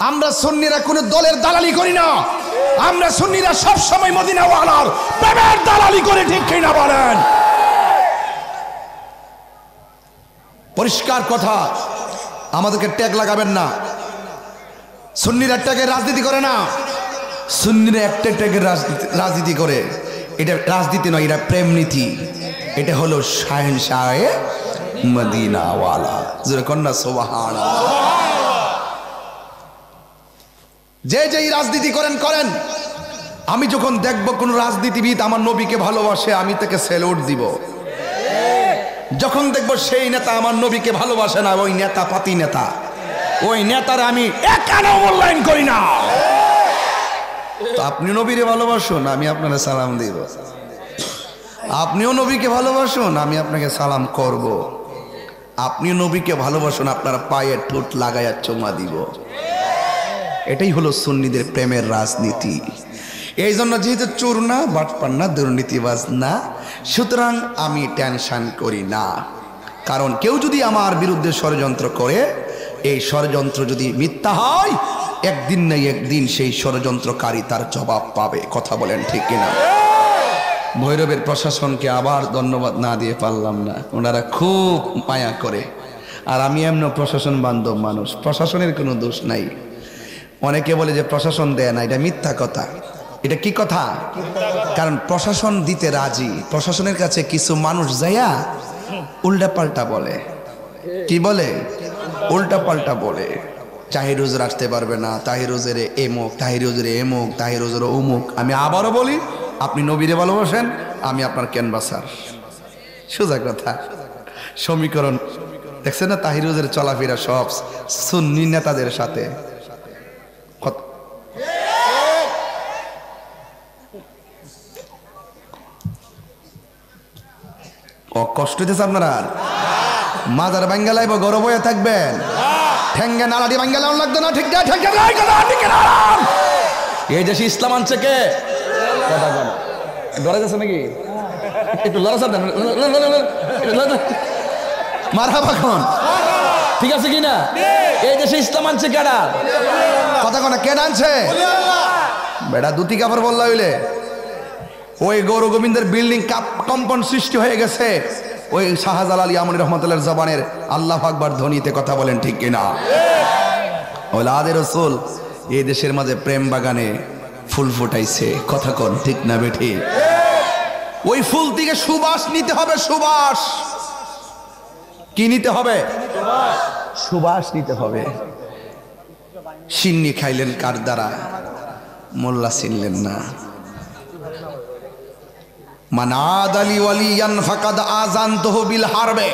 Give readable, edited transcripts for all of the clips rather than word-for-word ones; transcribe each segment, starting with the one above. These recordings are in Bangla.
আমরা সুন্নিরা কোনো দলের দালালি করি না, আমরা সুন্নিরা সব সময় মদিনাওয়ালার প্রেমের দালালি করে, ঠিক কিনা বলেন? পরিষ্কার কথা, আমাদেরকে ট্যাগ লাগাবেন না। সুন্নিরা ট্যাগের রাজনীতি করে না, সুন্নিরা একটা ট্যাগের রাজনীতি করে। এটা রাজনীতি নয়, এটা প্রেম নীতি। এটা হলো শাহেনশাহে মদিনাওয়ালা। জোরে কন্যা সুবহানাল্লাহ। যে যেই রাজনীতি করেন করেন, আমি যখন দেখব কোন রাজনীতিবিদ আমার নবীকে ভালোবাসে, আমি তাকে স্যালুট দিব। যখন দেখব সেই নেতা আমার নবীকে ভালোবাসে না, ওই নেতা পাতি নেতা, ওই নেতার আমি একানো মূল্যায়ন করি না। তো আপনি নবীরে ভালোবাসুন, আমি আপনাকে সালাম দিব। আপনিও নবীকে ভালোবাসুন, আমি আপনাকে সালাম করব। আপনিও নবীকে ভালোবাসুন, আপনার পায়ে ঠোঁট লাগাইয়া চুমা দিব। এটাই হলো সুন্নিদের প্রেমের রাজনীতি। এই জন্য যেহেতু চোর না, বাটপার না, দুর্নীতিবাজ না, সুতরাং আমি টেনশন করি না। কারণ কেউ যদি আমার বিরুদ্ধে ষড়যন্ত্র করে, এই ষড়যন্ত্র যদি মিথ্যা হয়, একদিন না একদিন সেই ষড়যন্ত্রকারী তার জবাব পাবে। কথা বলেন ঠিক কিনা? ভৈরবের প্রশাসনকে আবার ধন্যবাদ না দিয়ে পারলাম না, ওনারা খুব মায়া করে। আর আমি এমন প্রশাসন বান্ধব মানুষ, প্রশাসনের কোনো দোষ নাই। অনেকে বলে যে প্রশাসন দেয় না, এটা মিথ্যা কথা। এটা কি কথা? কারণ প্রশাসন দিতে রাজি, প্রশাসনের কাছে কিছু মানুষ যাইয়া উল্টা পাল্টা বলে। কি বলে? উল্টা পাল্টা বলে। তাহির হুজুর আসতে পারবে না, তাহির হুজুরে এমুক, তাহির হুজুরে এমুক, তাহির হুজুরে অমুক। আমি আবারও বলি, আপনি নবীরে ভালোবাসেন, আমি আপনার ক্যানভাসার। সোজা কথা। সমীকরণ দেখছেন না? তাহির হুজুরের চলাফেরা সব সুন্নি নেতাদের সাথে। কষ্ট হইতেছে আপনারা? মাজার বাঙ্গালাইব, গরব হয়ে থাকবেন, ঠেঙ্গে নালাটি বাঙ্গালাও লাগতো না। ঠিক না? এই দেশে ইসলাম আনছে কে? ডরে যাচ্ছে নাকি? একটু লড়াচাপ দেন, মারহাবা খান। ঠিক আছে কি না? এই দেশে ইসলাম আনছে কেডা? কথা কোনা কেন আনছে? বেটা দুটি কাপড় বললা হইলে ওই গৌর গোবিন্দের বিল্ডিং কম্পন সৃষ্টি হয়ে গেছে ওই শাহজালাল ইয়ামানী রহমাতুল্লাহর জবানের আল্লাহু আকবার ধ্বনিতে। কথা বলেন ঠিক কিনা? ওলাদে রাসূল এই দেশের মাঝে প্রেম বাগানে ফুল ফুটাইছে। কথা কোন ঠিক না বেঠি? ওই ফুল থেকে সুবাস নিতে হবে। সুবাস কি নিতে হবে? সুবাস নিতে হবে। সিন্নি খাইলেন কার দ্বারা? মোল্লা চিনলেন না। মানাদালি ওয়ালিয়ান ফাকাদ আযানতুহু বিল হারবে।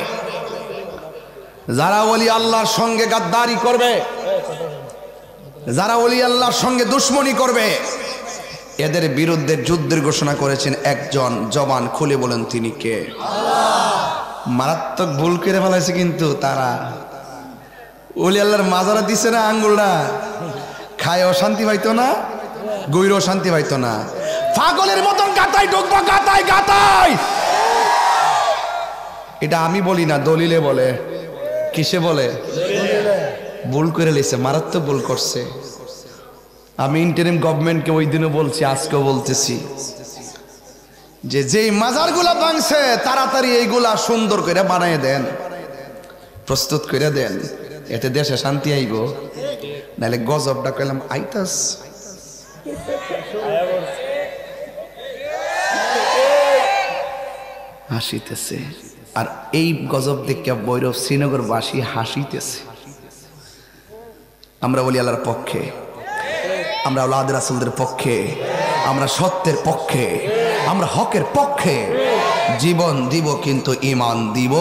যারা ওলি আল্লাহর সঙ্গে গাদ্দারি করবে, যারা ওলি আল্লাহর সঙ্গে দুশমনি করবে, এদের বিরুদ্ধে যুদ্ধের ঘোষণা করেছেন একজন। জবান খুলে বলেন তিনি কে? মারাত্মক ভুল করে ফেলাইছে কিন্তু তারা। ওলি আল্লাহর মাজারা দিছে না আঙ্গুলটা, খায়ও শান্তি পাইতো না, গইরও শান্তি পাইতো না। পাগলের মতন গাতাই ঢুকবো, গাতাই গাতাই। এটা আমি বলি না, দলিলে বলে। কিসে বলে? ভুল করে লেছে, মারাত্মক ভুল করছে। আমি ইন্টারিম গভর্নমেন্টকে ওই দিনও বলছি, আজকেও বলতেছি, যে যেই মাজারগুলা ভাঙছে তাড়াতাড়ি এইগুলা সুন্দর করে বানায় দেন, প্রস্তুত করে দেন, এতে দেশে শান্তি আইব। নাহলে গজবটা কইলাম আইতাস। হাসিতেছে। আর এই গজব দেখে ভৈরব শ্রীনগরবাসী হাসিতেছে। আমরা বলি আল্লাহর পক্ষে, আমরা আওলাদ রাসূলদের পক্ষে, আমরা সত্যের পক্ষে, আমরা হকের পক্ষে জীবন দিব, কিন্তু ঈমান দিব।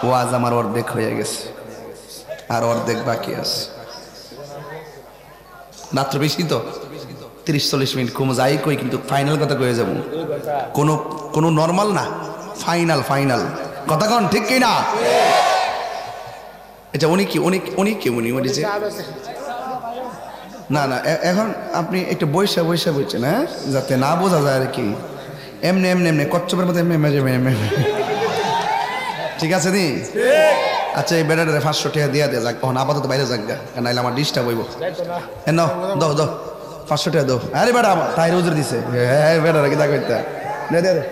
ওয়াজ আমার অর্ধেক হয়ে গেছে, আর অর্ধেক বাকি আছে। মাত্র বেশি তো 30-40 মিনিট কম যাই কই, কিন্তু ফাইনাল কথা কয়ে যাব। কোনো নরমাল না, ফাইনাল ফাইনাল। কথা কন ঠিক কি না? এটা উনি যে না না, এখন আপনি একটু বৈশা বলছেন, হ্যাঁ, যাতে না বোঝা যায় আর কি। এমনি কচ্ছপের মতো এমনি ঠিক আছে নি? আচ্ছা এই বেড়াটারে 500 টাকা দিয়া দে যাক, তখন আপাতত বাইরে যাক গা, নাইলে আমার ডিস্টার্ব হইব। নাও দাও দাও 500 টাকা দাও। আরে বেড়া আমার তাই রোজের দিছে, হ্যাঁ বেড়ারা কি তা কইতা দে দে দে।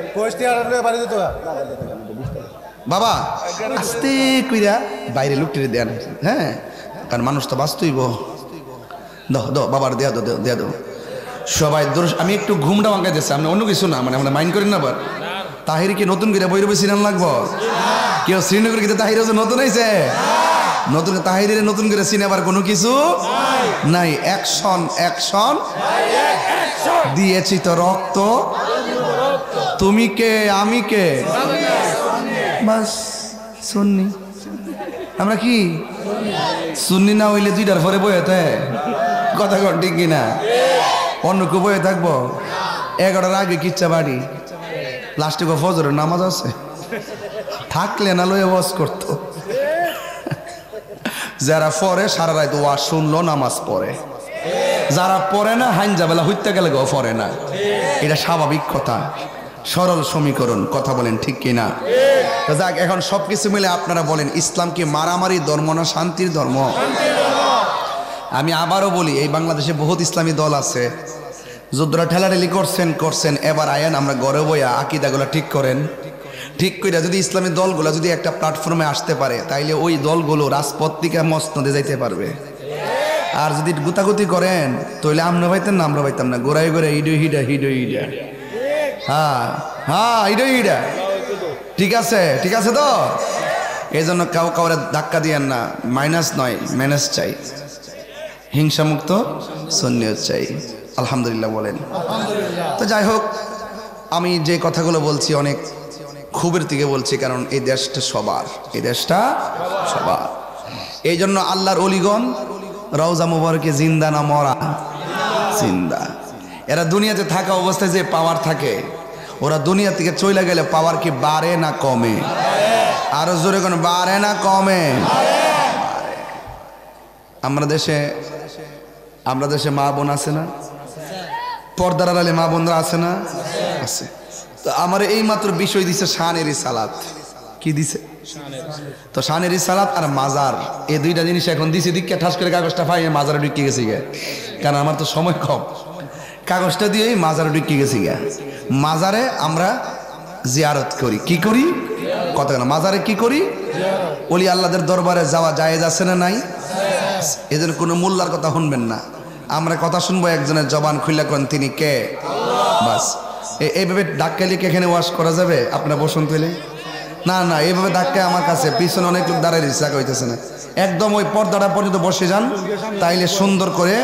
বাবা আস্তে কইরা বাইরে লুকটিরে দেন, হ্যাঁ কারণ মানুষ তো বাঁচতইব। দাও দাও বাবার দেয়া দাও দেয়া দাও সবাই। আমি একটু ঘুমটা ভাঙাইতেছি, আপনি অন্য কিছু না, মানে আমরা মাইন্ড করেন না। আবার তাহির কি নতুন করে বই রবি সিনেমা লাগবো? কেউ শ্রীনগর কিন্তু তাহির নতুন হয়েছে, নতুন তাহিরের নতুন করে সিনেমার কোনো কিছু নাই। অ্যাকশন অ্যাকশন দিয়েছি তো রক্ত, তুমি কে আমি কে, বাস সুন্নি। আমরা কি সুন্নি না হইলে 2টার পরে বইতে কথা কন ঠিক কিনা? অন্য কেউ বয়ে থাকবো 11টার আগে কিচ্ছা বাড়ি, লাস্টে ফজরের নামাজ আছে, থাকলে না লয়ে ওয়াজ করতো। যারা পড়ে সারা রাত ওয়াজ শুনলো, নামাজ পড়ে। যারা পড়ে না হাইনজা বেলা হইতে গেলে গো পড়ে না। এটা স্বাভাবিক কথা, সরল সমীকরণ। কথা বলেন ঠিক কিনা? যাক, এখন সবকিছু মিলে আপনারা বলেন, ইসলাম কি মারামারি ধর্ম না শান্তির ধর্ম? আমি আবারও বলি, এই বাংলাদেশে বহুত ইসলামী দল আছে, যুদ্ধরা ঠেলাঠেলি করছেন। এবার আয়েন আমরা গড়ে বইয়া আকিদাগুলো ঠিক করেন। ঠিক করে যদি ইসলামী দলগুলো যদি একটা প্ল্যাটফর্মে আসতে পারে, তাইলে ওই দলগুলো রাজপথ থেকে মসনদে যাইতে পারবে। আর যদি গুতাগুতি করেন তাহলে আমরা পাইতেন না, আমরা পাইতাম না। গোড়াই গোড়াই হিডো হিডা হ্যাঁ হ্যাঁ হিডো হিডা। ঠিক আছে ঠিক আছে তো? এই জন্য কাউরে ধাক্কা দিয়েন না, মাইনাস নয় ম্যানেজ চাই, হিংসামুক্ত সুন্নিয়ত চাই। আলহামদুলিল্লাহ বলেন। তো যাই হোক, আমি যে কথাগুলো বলছি অনেক খুবের থেকে বলছি, কারণ এই দেশটা সবার, এই দেশটা সবার। এই জন্য আল্লাহর অলিগণ রওজা মুবারকে জিন্দা না মরা? জিন্দা। এরা দুনিয়াতে থাকা অবস্থায় যে পাওয়ার থাকে, ওরা দুনিয়া থেকে চলে গেলে পাওয়ার কি বাড়ে না কমে? আরো জোরে কোন বাড়ে না কমে? আমরা দেশে মা বোন আছে না? পর্দার আড়ালে মা বোনরা আছে না? আছে। তো আমার এই মাত্র বিষয় দিছে শানের সালাত। কি দিছে? তো শানের সালাত আর মাজার, এই দুইটা জিনিস এখন দিছে। দিকে ঠাস করে কাগজটা পাই মাজারে ঢুকে গেছি গে, কারণ আমার তো সময় কম। কাগজটা দিয়ে মাজারে ঢুকে গেছি গে। মাজারে আমরা জিয়ারত করি। কি করি? কথা না, মাজারে কি করি? ওলি আল্লাহদের দরবারে যাওয়া জায়েজ আছে না নাই? এদের কোনো মোল্লার কথা শুনবেন না, আমরা কথা শুনবো একজনের জবান খুলে কোন তিনি কে, বাস। এইভাবে ধাক্কা লিখে এখানে ওয়াশ করা যাবে? আপনারা বসুন পেলে না না, এইভাবে ধাক্কা আমার কাছে পিছনে অনেক লোক দাঁড়ায় দিচ্ছে, হইতেছে না। একদম ওই পর্দাটা পর্যন্ত বসে যান, তাইলে সুন্দর করে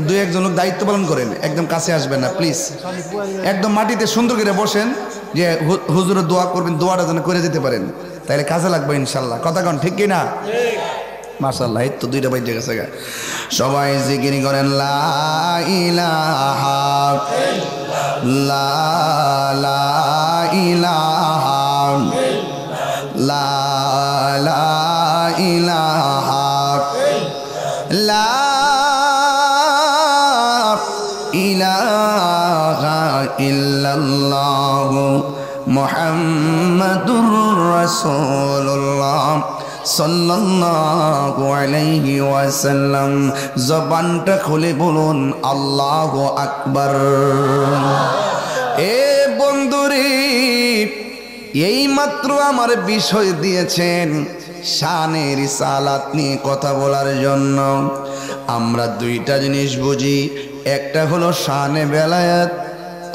2-1জন লোক দায়িত্ব পালন করেন। একদম কাছে আসবেন না প্লিজ, একদম মাটিতে সুন্দর করে বসেন, যে হুজুরের দোয়া করবেন, দোয়াটা যেন করে যেতে পারেন, তাইলে কাজে লাগবে ইনশাল্লাহ। কথা কন ঠিক কিনা? মাশাআল্লাহ, এই তো 2টা বাইজে গেছে। সবাই জিকির করেন লা ইলাহা ইল্লাল্লাহ, লা ইলাহা ইলাহা লা ইলাহা ইল্লাল্লাহ মুহাম্মাদুর রাসূলুল্লাহ সাল্লাল্লাহু আলাইহি ওয়াসাল্লাম। জবানটা খুলে বলুন আল্লাহু আকবার। এ বন্ধুরে, এই মাত্র আমার বিষয় দিয়েছেন শানের রিসালাত নিয়ে কথা বলার জন্য। আমরা 2টা জিনিস বুঝি, একটা হলো শানে বেলায়াত,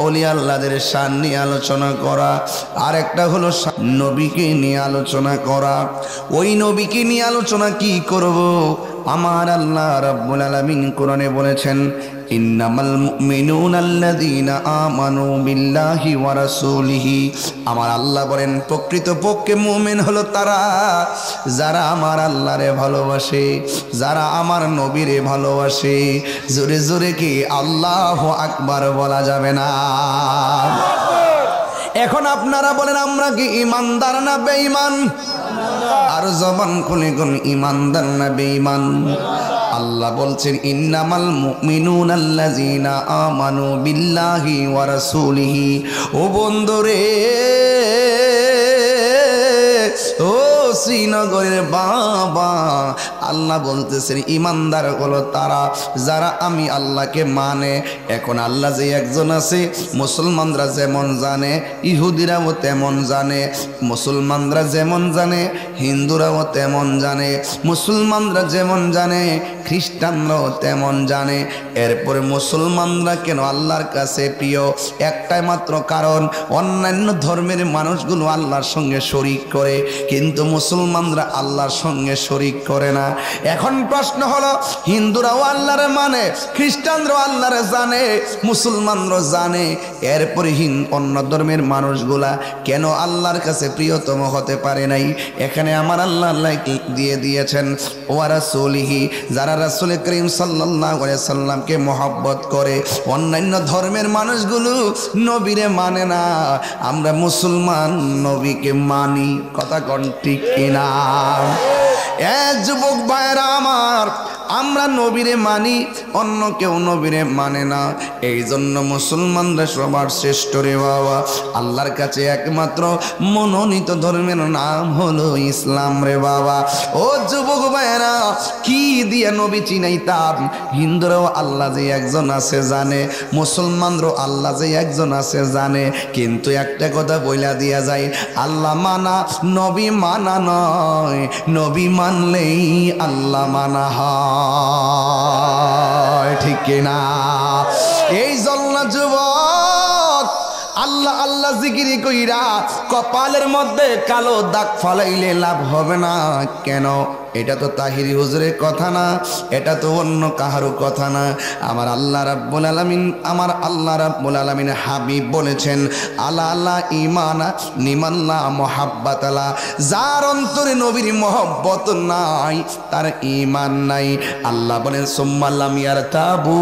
ওলি আল্লাহদের শান নিয়ে আলোচনা করা, আর একটা হলো নবীকে নিয়ে আলোচনা করা। ওই নবীকে নিয়ে আলোচনা কি করব? আমার আল্লাহ রাব্বুল আলামিন কোরআনে বলেছেন, ইন্নামাল মুমিনুনা আল্লাযীনা আমানু বিল্লাহি ওয়া রাসূলিহি। আমার আল্লাহ বলেন, প্রকৃতপক্ষে মুমিন হলো তারা যারা আমার আল্লাহরে ভালোবাসে, যারা আমার নবীরে ভালোবাসে। জোরে জোরে কি আল্লাহু আকবার বলা যাবে না? এখন আপনারা বলেন, আমরা কি ইমানদার না বেঈমান? আর জবান খুলে কোন ইমানদার না বেঈমান? আল্লাহ বলছেন, ইন্নামাল মুমিনুনা আল্লাযীনা আমানু বিল্লাহি ওয়া রাসূলিহি। ও বন্ধুরে, ও শ্রীনগরের বাবা, আল্লাহ বলতেছেন ইমানদার হলো তারা যারা আমি আল্লাহকে মানে। এখন আল্লাহ যে একজন আছে, মুসলমানরা যেমন জানে, ইহুদিরাও তেমন জানে, মুসলমানরা যেমন জানে, হিন্দুরাও তেমন জানে, মুসলমানরা যেমন জানে, খ্রিস্টানরাও তেমন জানে। এরপরে মুসলমানরা কেন আল্লাহর কাছে প্রিয়? একটাই মাত্র কারণ, অন্যান্য ধর্মের মানুষগুলো আল্লাহর সঙ্গে শরিক করে, কিন্তু মুসলমানরা আল্লাহর সঙ্গে শরিক করে না। এখন প্রশ্ন হলো, হিন্দুরাও আল্লাহরে মানে, খ্রিস্টানরাও আল্লাহরে জানে, মুসলমানরাও জানে, এরপরে অন্য ধর্মের মানুষগুলা কেন আল্লাহর কাছে প্রিয়তম হতে পারে নাই? এখানে আমার আল্লাহ দিয়ে দিয়েছেন ওয়া রাসূলিহি, যারা রাসূল করিম সাল্লাল্লাহু আলাইহি সাল্লামকে মহব্বত করে। অন্যান্য ধর্মের মানুষগুলো নবীরে মানে না, আমরা মুসলমান নবীকে মানি। কথা কোন ঠিক কিনা? যুবক ভাইরা আমার, আমরা নবীরে মানি, অন্য কেউ নবীরে মানে না। এই জন্য মুসলমানরা সবার শ্রেষ্ঠ রে বাবা। আল্লাহর কাছে একমাত্র মনোনীত ধর্মের নাম হলো ইসলাম রে বাবা। ও যুবক ভাইরা, কি দিয়ে নবী চিনাইতাম? হিন্দুরাও আল্লাহ যে একজন আছে জানে, মুসলমানরাও আল্লাহ যে একজন আছে জানে, কিন্তু একটা কথা বইলা দিয়া যায়, আল্লাহ মানা নবী মানা নয়, নবী মানলেই আল্লাহ মানা হয়। ঠিক কিনা? এই জন্য যুবক, আল্লাহ আল্লাহ জিকিরি কইরা কপালের মধ্যে কালো দাগ ফলাইলে লাভ হবে না। কেন? এটা তো তাহিরি হুজুরের কথা না, এটা তো অন্য কাহারও কথা না। আমার আল্লাহ রাব্বুল আলামিন, আমার আল্লাহ রাব্বুল আলামিন হাবিব বলেছেন, আলা আল্লাহ ইমানা নিমাল্লা মুহাব্বাতালা, যার অন্তরে নবীর মহব্বত নাই তার ঈমান নাই। আল্লাহ বলেন সুম্মা লাম ইয়ারতাবু,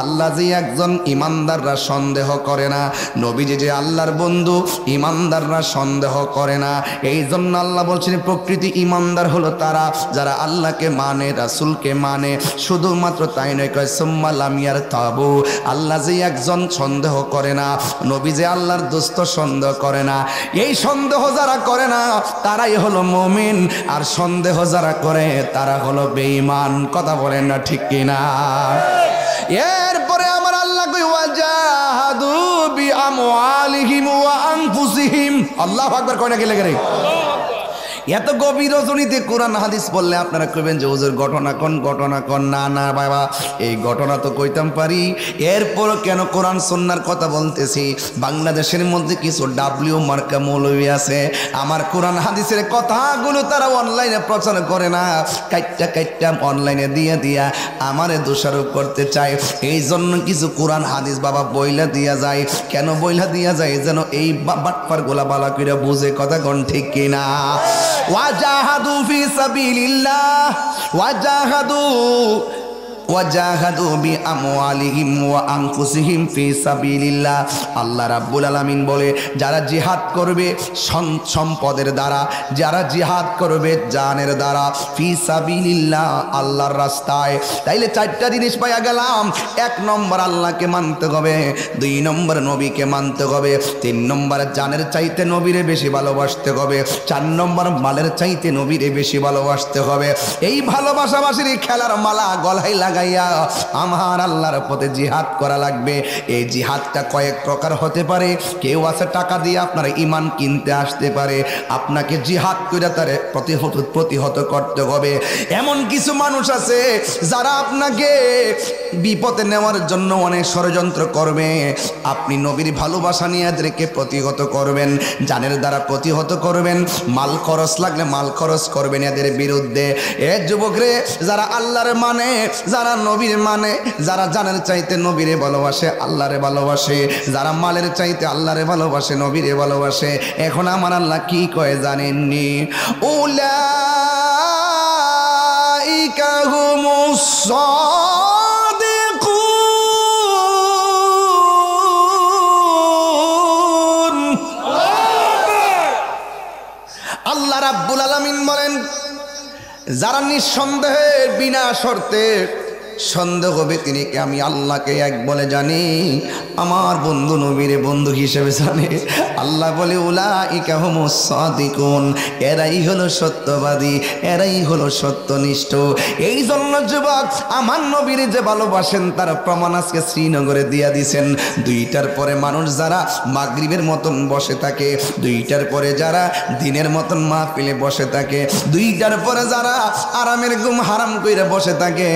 আল্লাহ যে একজন ইমানদাররা সন্দেহ করে না, নবীজি যে আল্লাহর বন্ধু, ইমানদাররা সন্দেহ করে না। এই জন্য আল্লাহ বলছেন প্রকৃতি ইমানদার হলো তারা যারা আল্লাহকে মানে, রাসূলকে মানে। শুধুমাত্র তাই নয়, কয় সুম্মা লাম ইয়ারতাবু, আল্লাহ যে একজন সন্দেহ করে না, নবী যে আল্লাহর দোস্ত সন্দেহ করে না। এই সন্দেহ যারা করে না তারাই হলো মুমিন, আর সন্দেহ যারা করে তারা হলো বেঈমান। কথা বলেন না ঠিক কিনা? এরপরে আমার আল্লাহ কই ওয়াজাহাদু বিআমওয়ালিহিম ওয়া আনফুসিহিম। আল্লাহু আকবার কয় না কি লাগে রে? এত গভীর রজনীতে কোরআন হাদিস বললে আপনারা কইবেন যে হুজুর ঘটনা কোন, ঘটনা কোন। না না বাবা, এই ঘটনা তো কইতাম পারি, এরপর কেন কোরআন সুন্নাহর কথা বলতেছি? বাংলাদেশের মধ্যে কিছু ডাব্লিউ মার্কা মৌলবী আছে, আমার কোরআন হাদিসের কথাগুলো তারা অনলাইনে প্রচার করে না, কাইট্টা কাইট্টা অনলাইনে দিয়ে দিয়া আমারে দোষারোপ করতে চায়। এই জন্য কিছু কোরআন হাদিস বাবা বইলা দিয়া যায়। কেন বইলা দিয়া যায়? যেন এই বাটপার গোলা বালা কইরা বুঝে। কথা কোন ঠিক কিনা? ওয়াজাহাদু ফি সাবিলিল্লাহ, ওয়াজাহাদু বিআমওয়ালিহিম ওয়া আনফুসিহিম ফি সাবিলিল্লাহ। আল্লাহ রাব্বুল আলামিন বলে, যারা জিহাদ করবে সম্পদের দ্বারা, যারা জিহাদ করবে জানের দ্বারা, ফি সাবিলিল্লাহ আল্লাহর রাস্তায়। তাইলে চারটা জিনিস পাইয়া গেলাম। এক নম্বর আল্লাহকে মানতে হবে, দুই নম্বর নবীকে মানতে হবে, তিন নম্বর জানের চাইতে নবীরে বেশি ভালোবাসতে হবে, চার নম্বর মালের চাইতে নবীরে বেশি ভালোবাসতে হবে। এই ভালোবাসাবাসীর খেলার মালা গলায় লাগাইয়া আমার আল্লাহর পথে জিহাদ করা লাগবে। এই জিহাদটা কয়েক প্রকার হতে পারে। কেউ আছে টাকা দিয়ে আপনার ঈমান কিনতে আসতে পারে, আপনাকে জিহাদ করে তারে প্রতিহত করতে হবে। এমন কিছু মানুষ আছে যারা আপনাকে বিপদে নেওয়ার জন্য অনেক ষড়যন্ত্র করবে। আপনি নবীর ভালোবাসা নিয়ে এদেরকে প্রতিহত করবেন, জানের দ্বারা প্রতিহত করবেন, মাল খরচ লাগলে মাল খরচ করবেন এদের বিরুদ্ধে। এ যুবকরে, যারা আল্লাহর মানে, যারা নবীর মানে, যারা জানের চাইতে নবীরে ভালোবাসে, আল্লাহরে ভালোবাসে, যারা মালের চাইতে আল্লাহরে ভালোবাসে, নবীরে ভালোবাসে, এখন আমার আল্লাহ কি কয় জানেননি? উলাইকা হুমুস সাদিকুন। আল্লাহ রাব্বুল আলামিন বলেন, যারা নিঃসন্দেহে বিনা শর্তে সন্দেহ হবে তিনি কি আমি আল্লাহকে এক বলে জানি, আমার বন্ধু নবীরে বন্ধু হিসেবে জানে। আল্লাহ বলে উলাইকা হুমুস সাদিকুন, এরাই হলো সত্যবাদী, এরাই হলো সত্যনিষ্ঠ। এই জন্য যুবক আমার নবীরে যে ভালোবাসেন তার প্রমাণ আজকে শ্রীনগরে দিয়া দিছেন। 2টার পরে মানুষ যারা মাগরিবের মতন বসে থাকে, 2টার পরে যারা দিনের মতন মাহফিলে বসে থাকে, 2টার পরে যারা আরামের ঘুম হারাম কইরা বসে থাকে,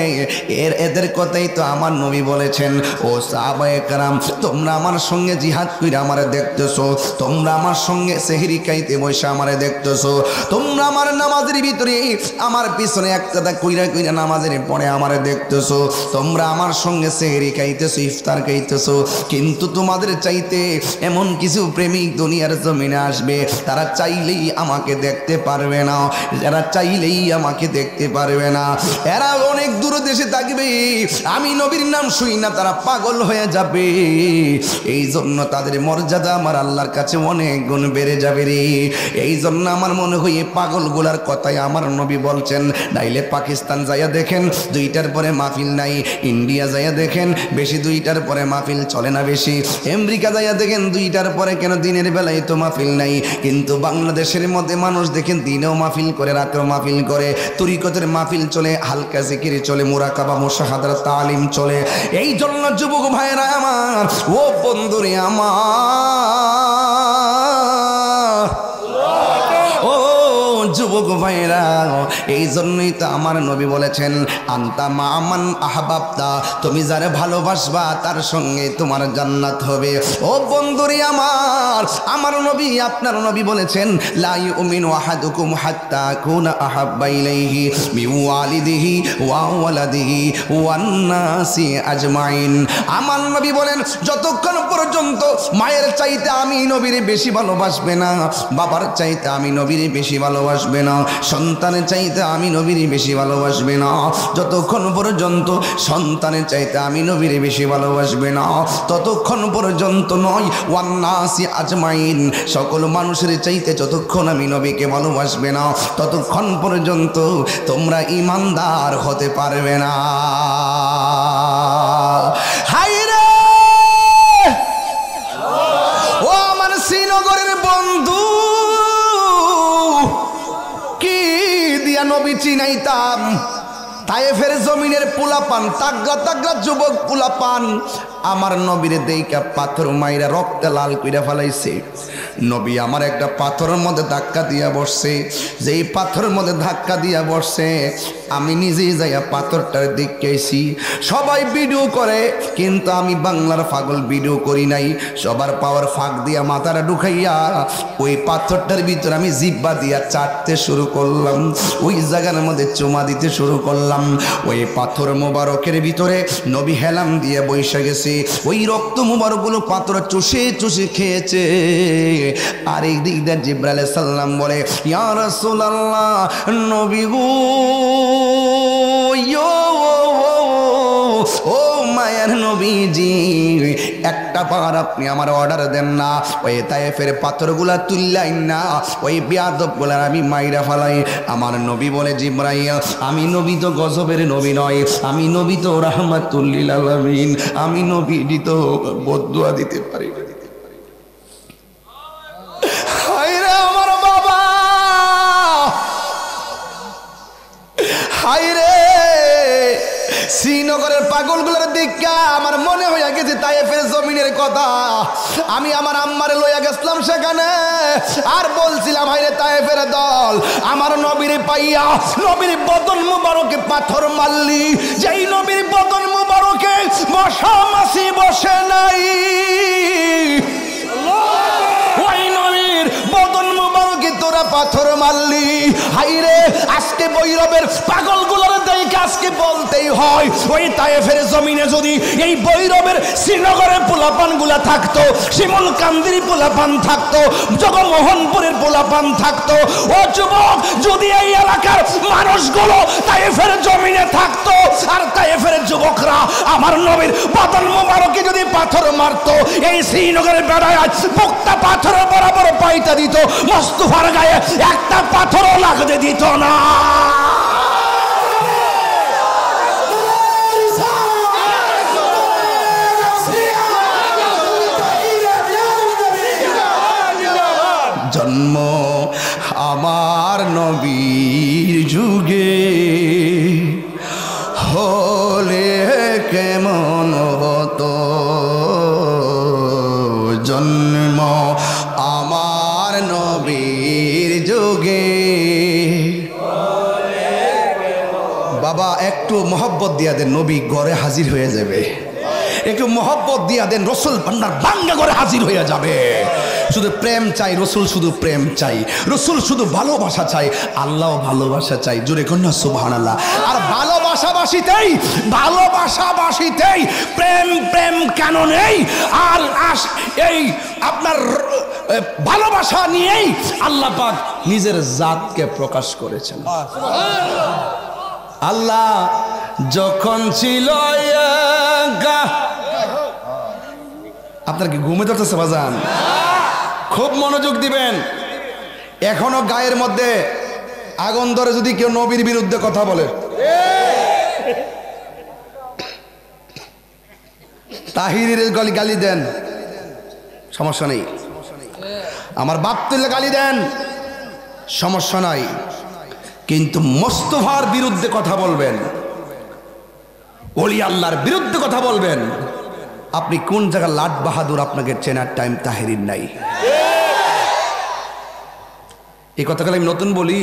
এদের কথাই তো আমার নবী বলেছেন, ও সাহাবায়ে কেরাম তোমরা আমার সঙ্গে জিহাদ কইরা আমারে দেখতেছো, তোমরা আমার সঙ্গে সেহরি খাইতে বসে আমারে দেখতেছো, তোমরা আমার নামাজের ভিতরে আমার পিছনে একটা কইরা কইরা নামাজের পরে আমারে দেখতেছো, তোমরা আমার সঙ্গে সেহরি খাইতেছো, ইফতার খাইতেছো, কিন্তু তোমাদের চাইতে এমন কিছু প্রেমিক দুনিয়ার জমিনে আসবে, তারা চাইলেই আমাকে দেখতে পারবে না, যারা চাইলেই আমাকে দেখতে পারবে না, এরা অনেক দূর দেশে থাকবে, আমি নবীর নাম শুই না তারা পাগল হয়ে যাবে, এই জন্য তাদের মর্যাদা আমার আল্লাহর কাছে অনেক গুণ বেড়ে যাবে রে। এই জন্য আমার মনে হয় এই পাগলগুলার কথাই আমার নবী বলছেন। নাইলে পাকিস্তান যাইয়া দেখেন 2টার পরে মাহফিল নাই, ইন্ডিয়া যাইয়া দেখেন বেশি 2টার পরে মাহফিল চলে না বেশি, আমেরিকা যাইয়া দেখেন 2টার পরে কেন দিনের বেলায় তো মাহফিল নাই, কিন্তু বাংলাদেশের মধ্যে মানুষ দেখেন দিনেও মাহফিল করে রাতেও মাহফিল করে, তরিকতের মাহফিল চলে, হালকা জিকির চলে, মুরাকাবা মুশাহাদার তালিম চলে। এই জন্য যুবক ভাইরা আমার, ও বন্ধুরে আমার, ও যুবক ভাইরা, এই জন্যই তো আমার নবী বলেছেন আনতা মামান আহবাবতা, তুমি যারে ভালোবাসবা তার সঙ্গে তোমার জান্নাত হবে। ও বন্ধুরে আমার, আমার নবী আপনার নবী বলেছেন লা ইউমিনু আহাদুকুম হাত্তা কুনা আহাব্বা ইলাইহি মিন ওয়ালিদিহি ওয়া ওয়ালাদিহি ওয়ান নাসি আজমাইন। আমার নবী বলেন যতক্ষণ পর্যন্ত মায়ের চাইতে আমি নবীরে বেশি ভালোবাসবে না, বাবার চাইতে আমি নবীরে বেশি ভালোবাসবে না, সন্তানের চাইতে আমি নবীরে বেশি ভালোবাসবে না, যতক্ষণ পর্যন্ত সন্তানের চাইতে আমি নবীরে বেশি ভালোবাসবে না, ততক্ষণ পর্যন্ত নয় ওয়ান নাসি আজমাইন, সকল মানুষের চাইতে যতক্ষণ আমি নবীকে ভালোবাসবে না ততক্ষণ পর্যন্ত তোমরা ঈমানদার হতে পারবে না। হায়রে ও আমার শ্রীনগরের বন্ধু, কি দিয়া নবী চিনাইতাম, তায়েফের জমিনের পোলাপান, তাগড়া তাগড়া যুবক পোলাপান আমার নবীরে দেইকা পাথর মাইরা রক্তে লাল কইরা ফেলাইছে। নবী আমার একটা পাথরের মধ্যে ধাক্কা দিয়া বসছে, যেই পাথরের মধ্যে ধাক্কা দিয়া বসছে আমি নিজেই যাইয়া পাথরটার দেখেছি। সবাই ভিডিও করে কিন্তু আমি বাংলার পাগল ভিডিও করি নাই, সবার পাওয়ার ফাঁক দিয়া মাথাটা ঢুকাইয়া ওই পাথরটার ভিতরে আমি জিব্বা দিয়া চাটতে শুরু করলাম, ওই জায়গার মধ্যে চুমা দিতে শুরু করলাম। ওই পাথর মোবারকের ভিতরে নবী হেলাম দিয়ে বসে গেছে, ওই রক্ত মোবারকগুলো পাথর চুষে চুষে খেয়েছে। আর এই দিক দিয়ে জিবরাইল আলাইহিস সালাম বলে ইয়া রাসূলুল্লাহ, নবী গো, ও মায়ের নবীজি, একটা বার আপনি আমার অর্ডার দেন না, ওই তায়েফের পাথরগুলা তুললাইন না, ওই বেয়াদবগুলার আমি মাইরা ফালাই। আমার নবী বলে জিবরাইল, আমি নবী তো গজবের নবী নয়, আমি নবী তো রাহমাতুল লিল আলামিন, আমি নবী তো বদদুয়া দিতে পারি। হায়রে আমার বাবা, হায়রে শ্রীনগরের পাগলগুলোর দিকা আমার মনে হইয়া গেছে তায়েফের জমিনের কথা। আমি আমার আম্মারে লইয়া গেছিলাম সেখানে, আর বলছিলাম হায়রে তায়েফের দল, আমার নবীর পাইয়া নবীর বদন মুবারকে পাথর মারলি, যেই নবীর বদন মুবারকে মশা মাছি বসে নাই, ওই নবীর বদন মুবারকে তোরা পাথর মারলি। হাইরে আজকে বৈরবের পাগলগুলোর দেখে আজকে বলতেই হয়, ওই তায়েফের জমিনে যদি এই বৈরবের শ্রীনগরের পোলাপানগুলা থাকতো, শিমুল কান্দির পোলাপান থাকতো, জগমোহনপুরের পোলাপান থাকতো, ও যুবক যদি এই এলাকার মানুষগুলো তায়েফের জমিনে থাকতো, আর তায়েফের যুবকরা আমার নবীর বদন মুবারকে যদি পাথর মারতো, এই শ্রীনগরের বেড়ায় মুক্তা পাথরের বরাবর পাইতা দিত, মোস্তফার গায়ে একটা পাথরও লাগতে দিত না। জন্ম আমার নবীর যুগে হলে কেমন হতো জন্ম আমার নবীর যুগে। বাবা একটু মহব্বত দিয়া দেন, নবী ঘরে হাজির হয়ে যাবে। একটু মহব্বত দিয়া দেন, রসুল ভান্ডার ভাঙ্গা করে হাজির হয়ে যাবে। শুধু প্রেম চাই, রসুল শুধু প্রেম চাই, রসুল শুধু ভালোবাসা চাই, আল্লাহ ভালোবাসা চাই। জোরে কন্যা সুবহানাল্লাহ। আর ভালোবাসাবাসিতেই প্রেম প্রেম কেন নেই? আর এই আপনার ভালোবাসা নিয়েই আল্লাহ পাক নিজের জাতকে প্রকাশ করেছেন। আল্লাহ যখন ছিল আপনার কি ঘুমে ধরতেছে বাজান? খুব মনোযোগ দিবেন। এখনো গায়ের মধ্যে আগুন ধরে যদি কেউ নবীর বিরুদ্ধে কথা বলে, তাহিরের গালি দেন, সমস্যা নেই। আমার বাপ তুলে গালি দেন, সমস্যা নাই। কিন্তু মোস্তফার বিরুদ্ধে কথা বলবেন, ওলি আল্লাহর বিরুদ্ধে কথা বলবেন, আপনি কোন জায়গা লাট বাহাদুর আপনাকে চেনার টাইম তাহিরির নাই। এই কথাগুলো আমি নতুন বলি,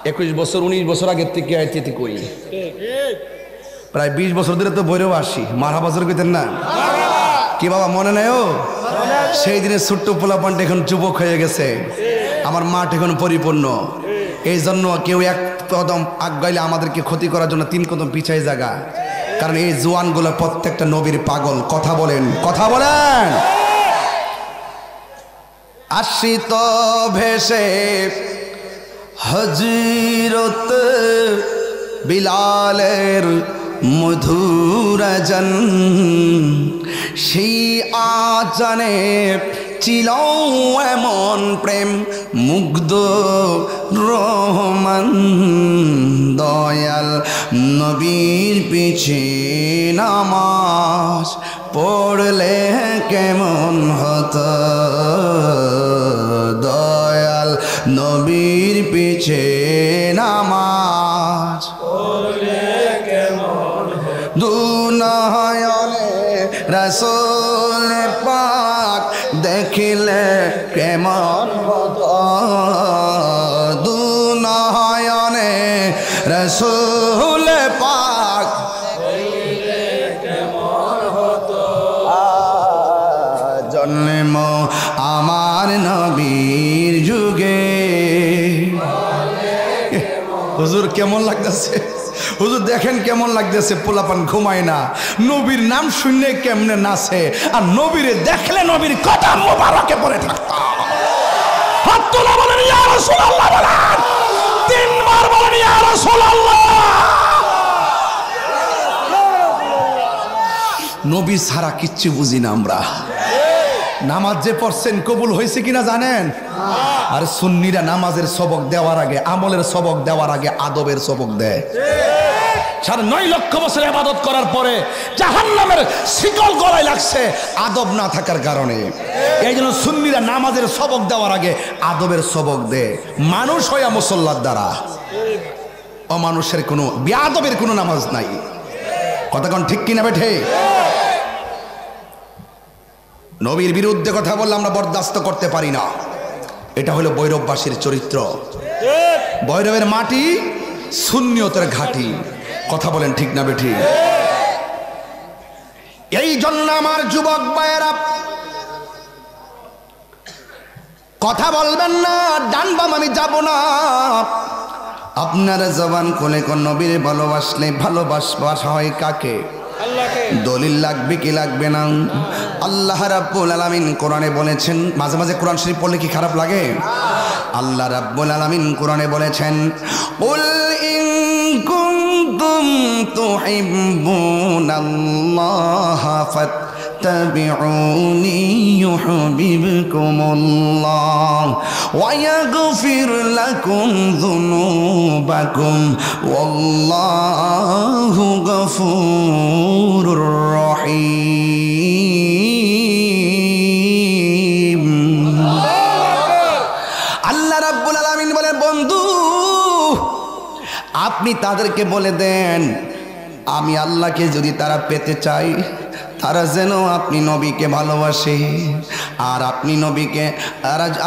21 বছর 19 বছর আগের থেকে আইতে কই, প্রায় 20 বছর ধরে তো বইরেও আসি। মারা বছর কইতেন না কি বাবা, মনে নাই? ও সেই দিনের ছোট্ট পোলাপানটা এখন যুবক হয়ে গেছে, আমার মাঠ এখন পরিপূর্ণ। এই জন্য কেউ এক কদম আগাইলে আমাদেরকে ক্ষতি করার জন্য 3 কদম পিছাই জায়গা। কারণ এই জোয়ানগুলো প্রত্যেকটা নবীর পাগল। কথা বলেন, কথা বলেন। আশ্রিত ভেসে হযরত বিলালের মধুরজন, সেই আজানে ছিল এমন প্রেম মুগ্ধ রহমান। দয়াল নবীর পিছে নামাজ পড়লে কেমন হতো, দয়াল নবীর পিছে নামাজ পড়লে কেমন হতো। দুনয়নে রাসূল পাক দেখিলে কেমন হতো, দুনয়নে রাসূল পাক দেখিলে কেমন হতো। জন্ম আমার নবীর যুগে। হুজুর কেমন লাগতেছে? হুজুর দেখেন কেমন লাগতেছে, পোলাপান ঘুমায় না, নবীর নাম শুনলে কেমনে নাচে, আর নবীরে দেখলে নবীর কথা মোবারকে পড়ে থাকতো। হাত তোলা বলেন ইয়া রাসূলুল্লাহ, বলেন 3 বার বলেন ইয়া রাসূলুল্লাহ। নবী ছাড়া কিচ্ছু বুঝি না আমরা। নামাজ যে পড়ছেন কবুল হয়েছে কিনা জানেন? আর সুন্নিরা নামাজের সবক দেওয়ার আগে, আমলের সবক দেওয়ার আগে আদবের সবক দেয়। 9.5 লক্ষ বছর ইবাদত করার পরে জাহান্নামের শিকল গলায় লাগছে আদব না থাকার কারণে। এই জন্য সুন্নিরা নামাজের সবক দেওয়ার আগে আদবের সবক দেয়। মানুষ হইয়া মুসল্লার দ্বারা, অমানুষের কোনো বেয়াদবের কোনো নামাজ নাই। কথা কোন ঠিক কিনা বেঠে? নবীর বিরুদ্ধে কথা বললে আমরা বরদাস্ত করতে পারি না। এটা হলো ভৈরববাসীর চরিত্র। ভৈরবের মাটি সুন্নিয়তের ঘাঁটি। কথা বলেন ঠিক না বেঠি? এই জন্য আমার যুবক ভাইয়েরা কথা বলবেন না, ডান বাম আমি যাব না। আপনার জবান খুলে কোন নবীর ভালোবাসলে ভালোবাসা হয় কাকে? দলিল লাগবে কি লাগবে না? আল্লাহ রাব্বুল আলামিন কোরআনে বলেছেন। মাঝে মাঝে কোরআন শরীফ পড়লে কি খারাপ লাগে? আল্লাহ রাব্বুল আলামিন কোরআনে বলেছেন, কুল ইন কুনতুম তুহিব্বুনাল্লাহ ফাত্তাবিউনি ইউহিব্বুকুমুল্লাহ ওয়া ইয়াগফির লাকুম যুনুবাকুম ওয়াল্লাহু গফুরুর রহিম। আপনি তাদেরকে বলে দেন আমি আল্লাহকে যদি তারা পেতে চাই তারা যেন আপনি নবীকে ভালোবাসে, আর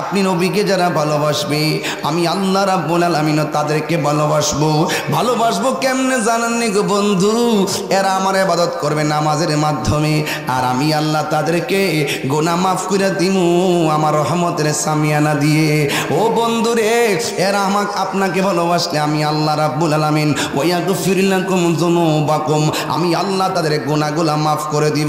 আপনি নবীকে যারা ভালোবাসবে আমি আল্লাহ রাব্বুল আলামিন তাদেরকে ভালোবাসবো কেমনে জানেননি গো বন্ধু? এরা আমার ইবাদত করবে নামাজের মাধ্যমে, আর আমি আল্লাহ তাদেরকে গুনাহ মাফ করে দিমু আমার রহমতের সামিয়ানা দিয়ে। ও বন্ধু রে, এরা আপনাকে ভালোবাসলে আমি আল্লাহ রাব্বুল আলামিন ওয়ায়াগফির লাকুম যুনুবাকুম, আমি আল্লাহ তাদের গুনাহগুলো মাফ করে দিব।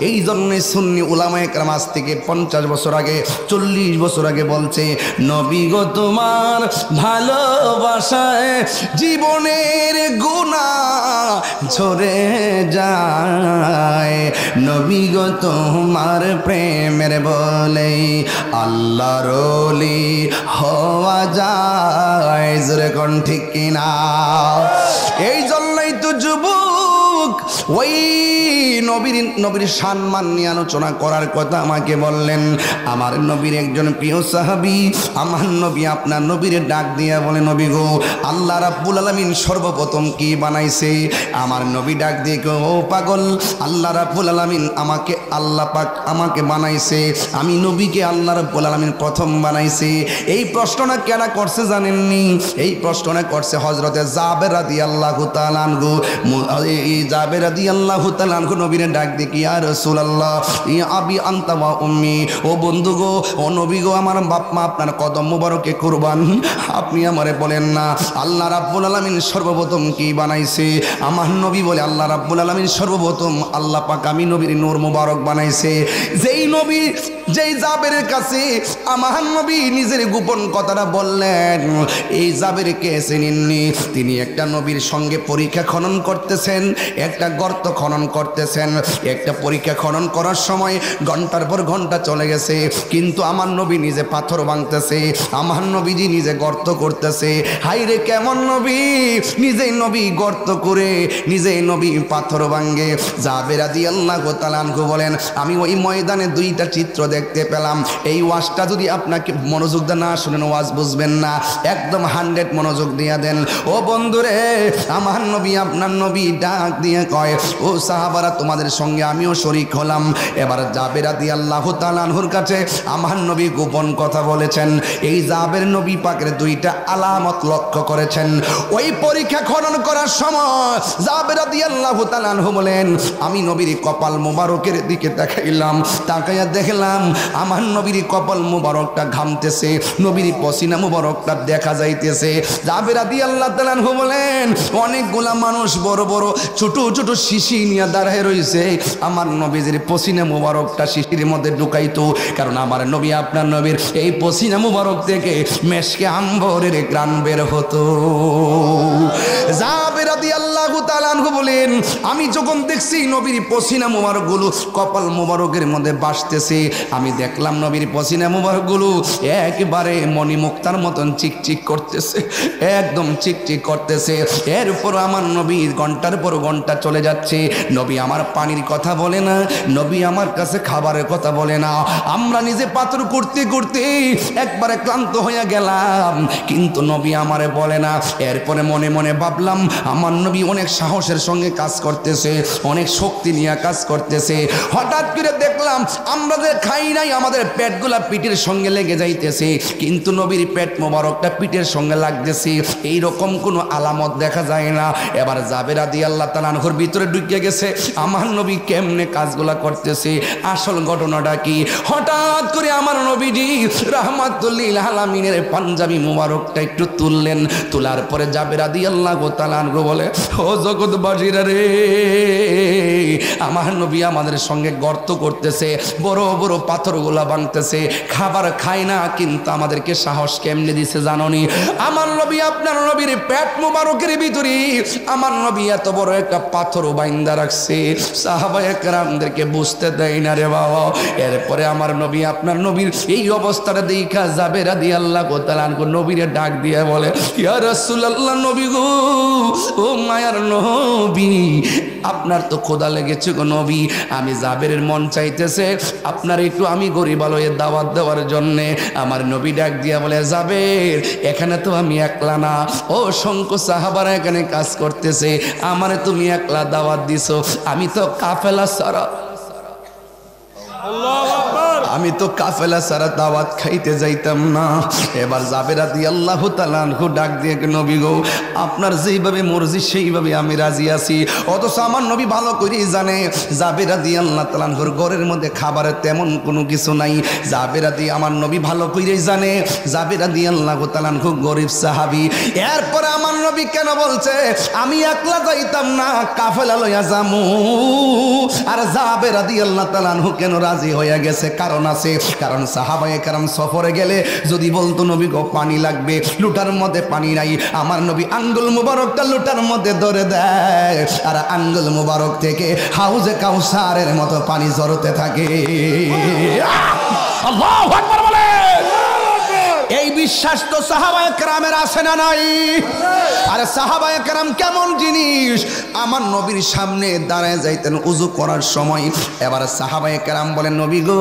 এই জন্যই সুন্নি উলামায়ে কেরাম আজ থেকে 50 বছর আগে 40 বছর আগে বলছে নবী গো তোমার ভালোবাসায় জীবনের গুনাহ ঝরে যায়, নবী গো তোমার প্রেমের বলে আল্লাহর ওলি হওয়া যায়। জোরে কোন ঠিক কিনা? এই জন্যই তো যুবক ওই নবীর সম্মান নিয়ে আলোচনা করার কথা আমাকে বললেন। আমার নবীর একজন প্রিয় সাহাবী, আমার নবী আপনার নবীর ডাক দিয়ে বলে নবী গো আল্লাহ রাব্বুল আলামিন সর্বপ্রথম কি বানাইছে? আমার নবী ডাক দিয়ে ও পাগল, আল্লাহ রাব্বুল আলামিন আল্লাহ পাক আমাকে বানাইছে, আমি নবীকে আল্লাহ রাব্বুল আলামিন প্রথম বানাইছে। এই প্রশ্নটা কেন করছে জানেননি? এই প্রশ্নটা করছে হযরতে জাবের রাদিয়াল্লাহু তাআলা আনহু। এই জাবের রাদিয়াল্লাহু তাআলা আনহু নবীর ডাক দিয়ে কি ইয়া রাসূলুল্লাহ ইয়া আবি আনতা ওয়া উম্মি, ও বন্ধু গো, ও নবী গো, আমার বাপ মা আপনার কদম মুবারকে কুরবান, আপনি আমারে বলেন না আল্লাহ রাব্বুল আলামিন সর্বপ্রথম কি বানাইছে? আমার নবী বলে আল্লাহ রাব্বুল আলামিন সর্বপ্রথম আল্লাহ পাক আমি নবীর নূর মুবারক বানাইছে। যেই জাবেরের কাছে আমার নবী নিজের গোপন কথাটা বললেন, এই জাবেরকে চেনেননি? তিনি একটা নবীর সঙ্গে পরীক্ষা খনন করতেছেন, একটা গর্ত খনন করতেছেন। একটা পরীক্ষা খনন করার সময় ঘন্টার পর ঘন্টা চলে গেছে, কিন্তু আমার নবী নিজে পাথর ভাঙতেছে, আমার নবীজি নিজে গর্ত করতেছে। হাইরে কেমন নবী! নিজেই নবী গর্ত করে নিজেই নবী পাথর ভাঙে। জাবের রাদিয়াল্লাহু তাআলা আনহু বলেন আমি ওই ময়দানে দুইটা চিত্র দেখতে পেলাম। এই ওয়াজটা যদি আপনাকে মনোযোগ দিয়ে না শুনেন ওয়াজ বুঝবেন না, একদম 100 মনোযোগ দিয়ে দেন। ও বন্ধুরে, আমার নবী আপনার নবী ডাক দিয়ে কয় ও সাহাবারা তোমাদের সঙ্গে আমিও শরীক হলাম। এবার জাবের রাদিয়াল্লাহু তাআলা আনহুর কাছে আমার নবী গোপন কথা বলেছেন। এই জাবের নবী পাকের দুইটা আলামত লক্ষ্য করেছেন। ওই পরীক্ষা খনন করার সময় জাবের রাদিয়াল্লাহু তাআলা আনহু বলেন আমি নবীর কপাল মোবারকের দিকে তাকাইলাম, তাকাইয়া দেখলাম আমার নবীর কপাল মোবারকটা ঘামতেছে, নবীর পসিনা মোবারকটা দেখা যাইতেছে। জাবের রাদিয়াল্লাহু তাআলা আনহু বলেন অনেকগুলা মানুষ বড় বড় ছোট ছোট শিশি নিয়ে দাঁড়ায় রয়েছে, আমার নবীর পসিনা মুবারকটা শিশির মধ্যে ঢুকাইতো, কারণ আমার নবী আপনার নবীর এই পসিনা মুবারক থেকে মেশকে আম্বরের গ্রান বের হতো। জাবের রাদিয়াল্লাহু তাআলা আনহু বলেন আমি যখন দেখছি নবীর পসিনা মুবারকগুলো কপাল মুবারকের মধ্যে ভাসতেছে, আমি দেখলাম নবীর পসিনা মুবারকগুলো একেবারে মণিমুক্তার মতন চিকচিক করতেছে, একদম চিকচিক করতেছে। এরপর আমার নবী ঘন্টার পর ঘন্টা চলে যাচ্ছে, নবী আমার পানির কথা বলে না, নবী আমার কাছে খাবারের কথা বলে না। আমরা নিজে পাথর করতে করতে একবারে ক্লান্ত হয়ে গেলাম, কিন্তু নবী আমারে বলে না। এরপরে মনে মনে ভাবলাম আমার নবী অনেক সাহসের সঙ্গে কাজ করতেছে, অনেক শক্তি নিয়ে কাজ করতেছে। হঠাৎ করে দেখলাম আমরা যে খাই নাই আমাদের পেটগুলা পিঠের সঙ্গে লেগে যাইতেছে, কিন্তু নবীর পেট মোবারকটা পিঠের সঙ্গে লাগতেছে, এইরকম কোনো আলামত দেখা যায় না। এবার জাবের রাদিয়াল্লাহু তাআলা আনহুর ভিতরে ঢুকে গেছে আমার নবী কেমনে কাজগুলা করতেছে, আসল ঘটনাটা কি। হঠাৎ করে আমার নবীজি রাহমাতুল লিল আলামিনের পাঞ্জাবি মোবারকটা একটু তুললেন, তোলার পরে জাবের রাদিয়াল্লাহু তাআলা আনহু বলে ও জগৎবাসীরা রে, আমার নবী আমাদের সঙ্গে গর্ত করতেছে, বড় বড় পাথরগুলা ভাঙতেছে, খাবার খায় না, কিন্তু আমাদেরকে সাহস কেমনে দিছে জাননি? আমার নবী আপনার নবীর পেট মোবারকের ভিতরে আমার নবী এত বড় একটা পাথর বাইন্দা রাখছে, সাহাবায়ে কেরামদেরকে বুঝতে দেয় না রে বাবা। এরপরে আমার নবী আপনার নবীর এই অবস্থাটা দেখা জাবের রাদিয়াল্লাহু তাআলা আনহু নবীরে ডাক দিয়ে বলে ইয়া রাসূলুল্লাহ, নবী গো ও মায়ার নবী, আপনার তো ক্ষুধা লেগেছে গো নবী, আমি জাবেরের মন চাইতেছে আপনার একটু আমি গরিব আলোয় দাওয়াত দেওয়ার জন্যে। আমার নবী ডাক দিয়া বলে, জাবের এখানে তো আমি একলা না, ও অসংখ্য সাহাবারা এখানে কাজ করতেছে, আমারে তুমি একলা দাওয়াত দিছো, আমি তো কাফেলা সারা, আমি তো কাফেলা সারা দাওয়াত খাইতে যাইতাম না। এবার জাবের রাদিয়াল্লাহু তাআলা আনহু ডাক দিয়ে, নবী গো আপনার যেইভাবে মর্জি সেইভাবে আমি রাজি আছি। অথচ আমার নবী ভালো করেই জানে জাবের রাদিয়াল্লাহু তাআলা আনহুর ঘরের মধ্যে খাবারের তেমন কোনো কিছু নাই। জাবের আমার নবী ভালো করেই জানে জাবের রাদিয়াল্লাহু তাআলা আনহু গরিব সাহাবী। এরপরে আমার নবী কেন বলছে আমি একলা যাইতাম না, কাফেলা লইয়া যামু। আর জাবের রাদিয়াল্লাহু তাআলা আনহু কেন রাজি হয়ে গেছে? কারণ আছে, কারণ সাহাবায়ে কেরাম সফরে গেলে যদি বলতো নবী গো পানি লাগবে, লুটার মধ্যে পানি নাই, আমার নবী আঙ্গুল মুবারকটা লুটার মধ্যে ধরে দেয়, আর আঙ্গুল মুবারক থেকে হাউজে কাউসারের মতো পানি ঝরতে থাকে। আল্লাহু আকবার বলে। এই বিশ্বাস তো সাহাবায়ে কেরামের আছে না নাই? আরে সাহাবায়ে কেরাম কেমন জিনিস, আমার নবীর সামনে দাঁড়ায় যাইতেন উযু করার সময়। এবার সাহাবায়ে কেরাম বলেন, নবী গো,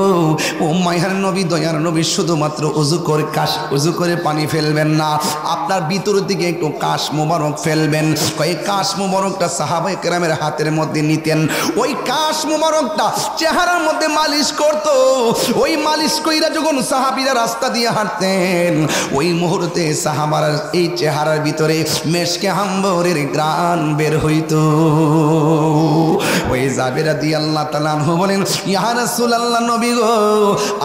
ও মায়ার নবী, দয়ার নবী, শুধুমাত্র উযু করে পানি ফেলবেন না, আপনার ভিতর দিকে একটু কাশ মুবারক ফেলবেন। ওই কাশ মুবারকটা সাহাবায়ে কেরামের হাতের মধ্যে নিতেন, ওই কাশ মুবারকটা চেহারার মধ্যে মালিশ করত। ওই মালিশ কইরা যখন সাহাবীরা রাস্তা দিয়ে হাঁটতেন, ওই মুহূর্তে সাহাবার এই চেহারার ভিতরে মেশকে আম্বরের গ্রান বের হইতো। ওই জাবের রাদিয়াল্লাহু তাআলা আনহু বলেন, ইয়া রাসূলুল্লাহ, নবী গো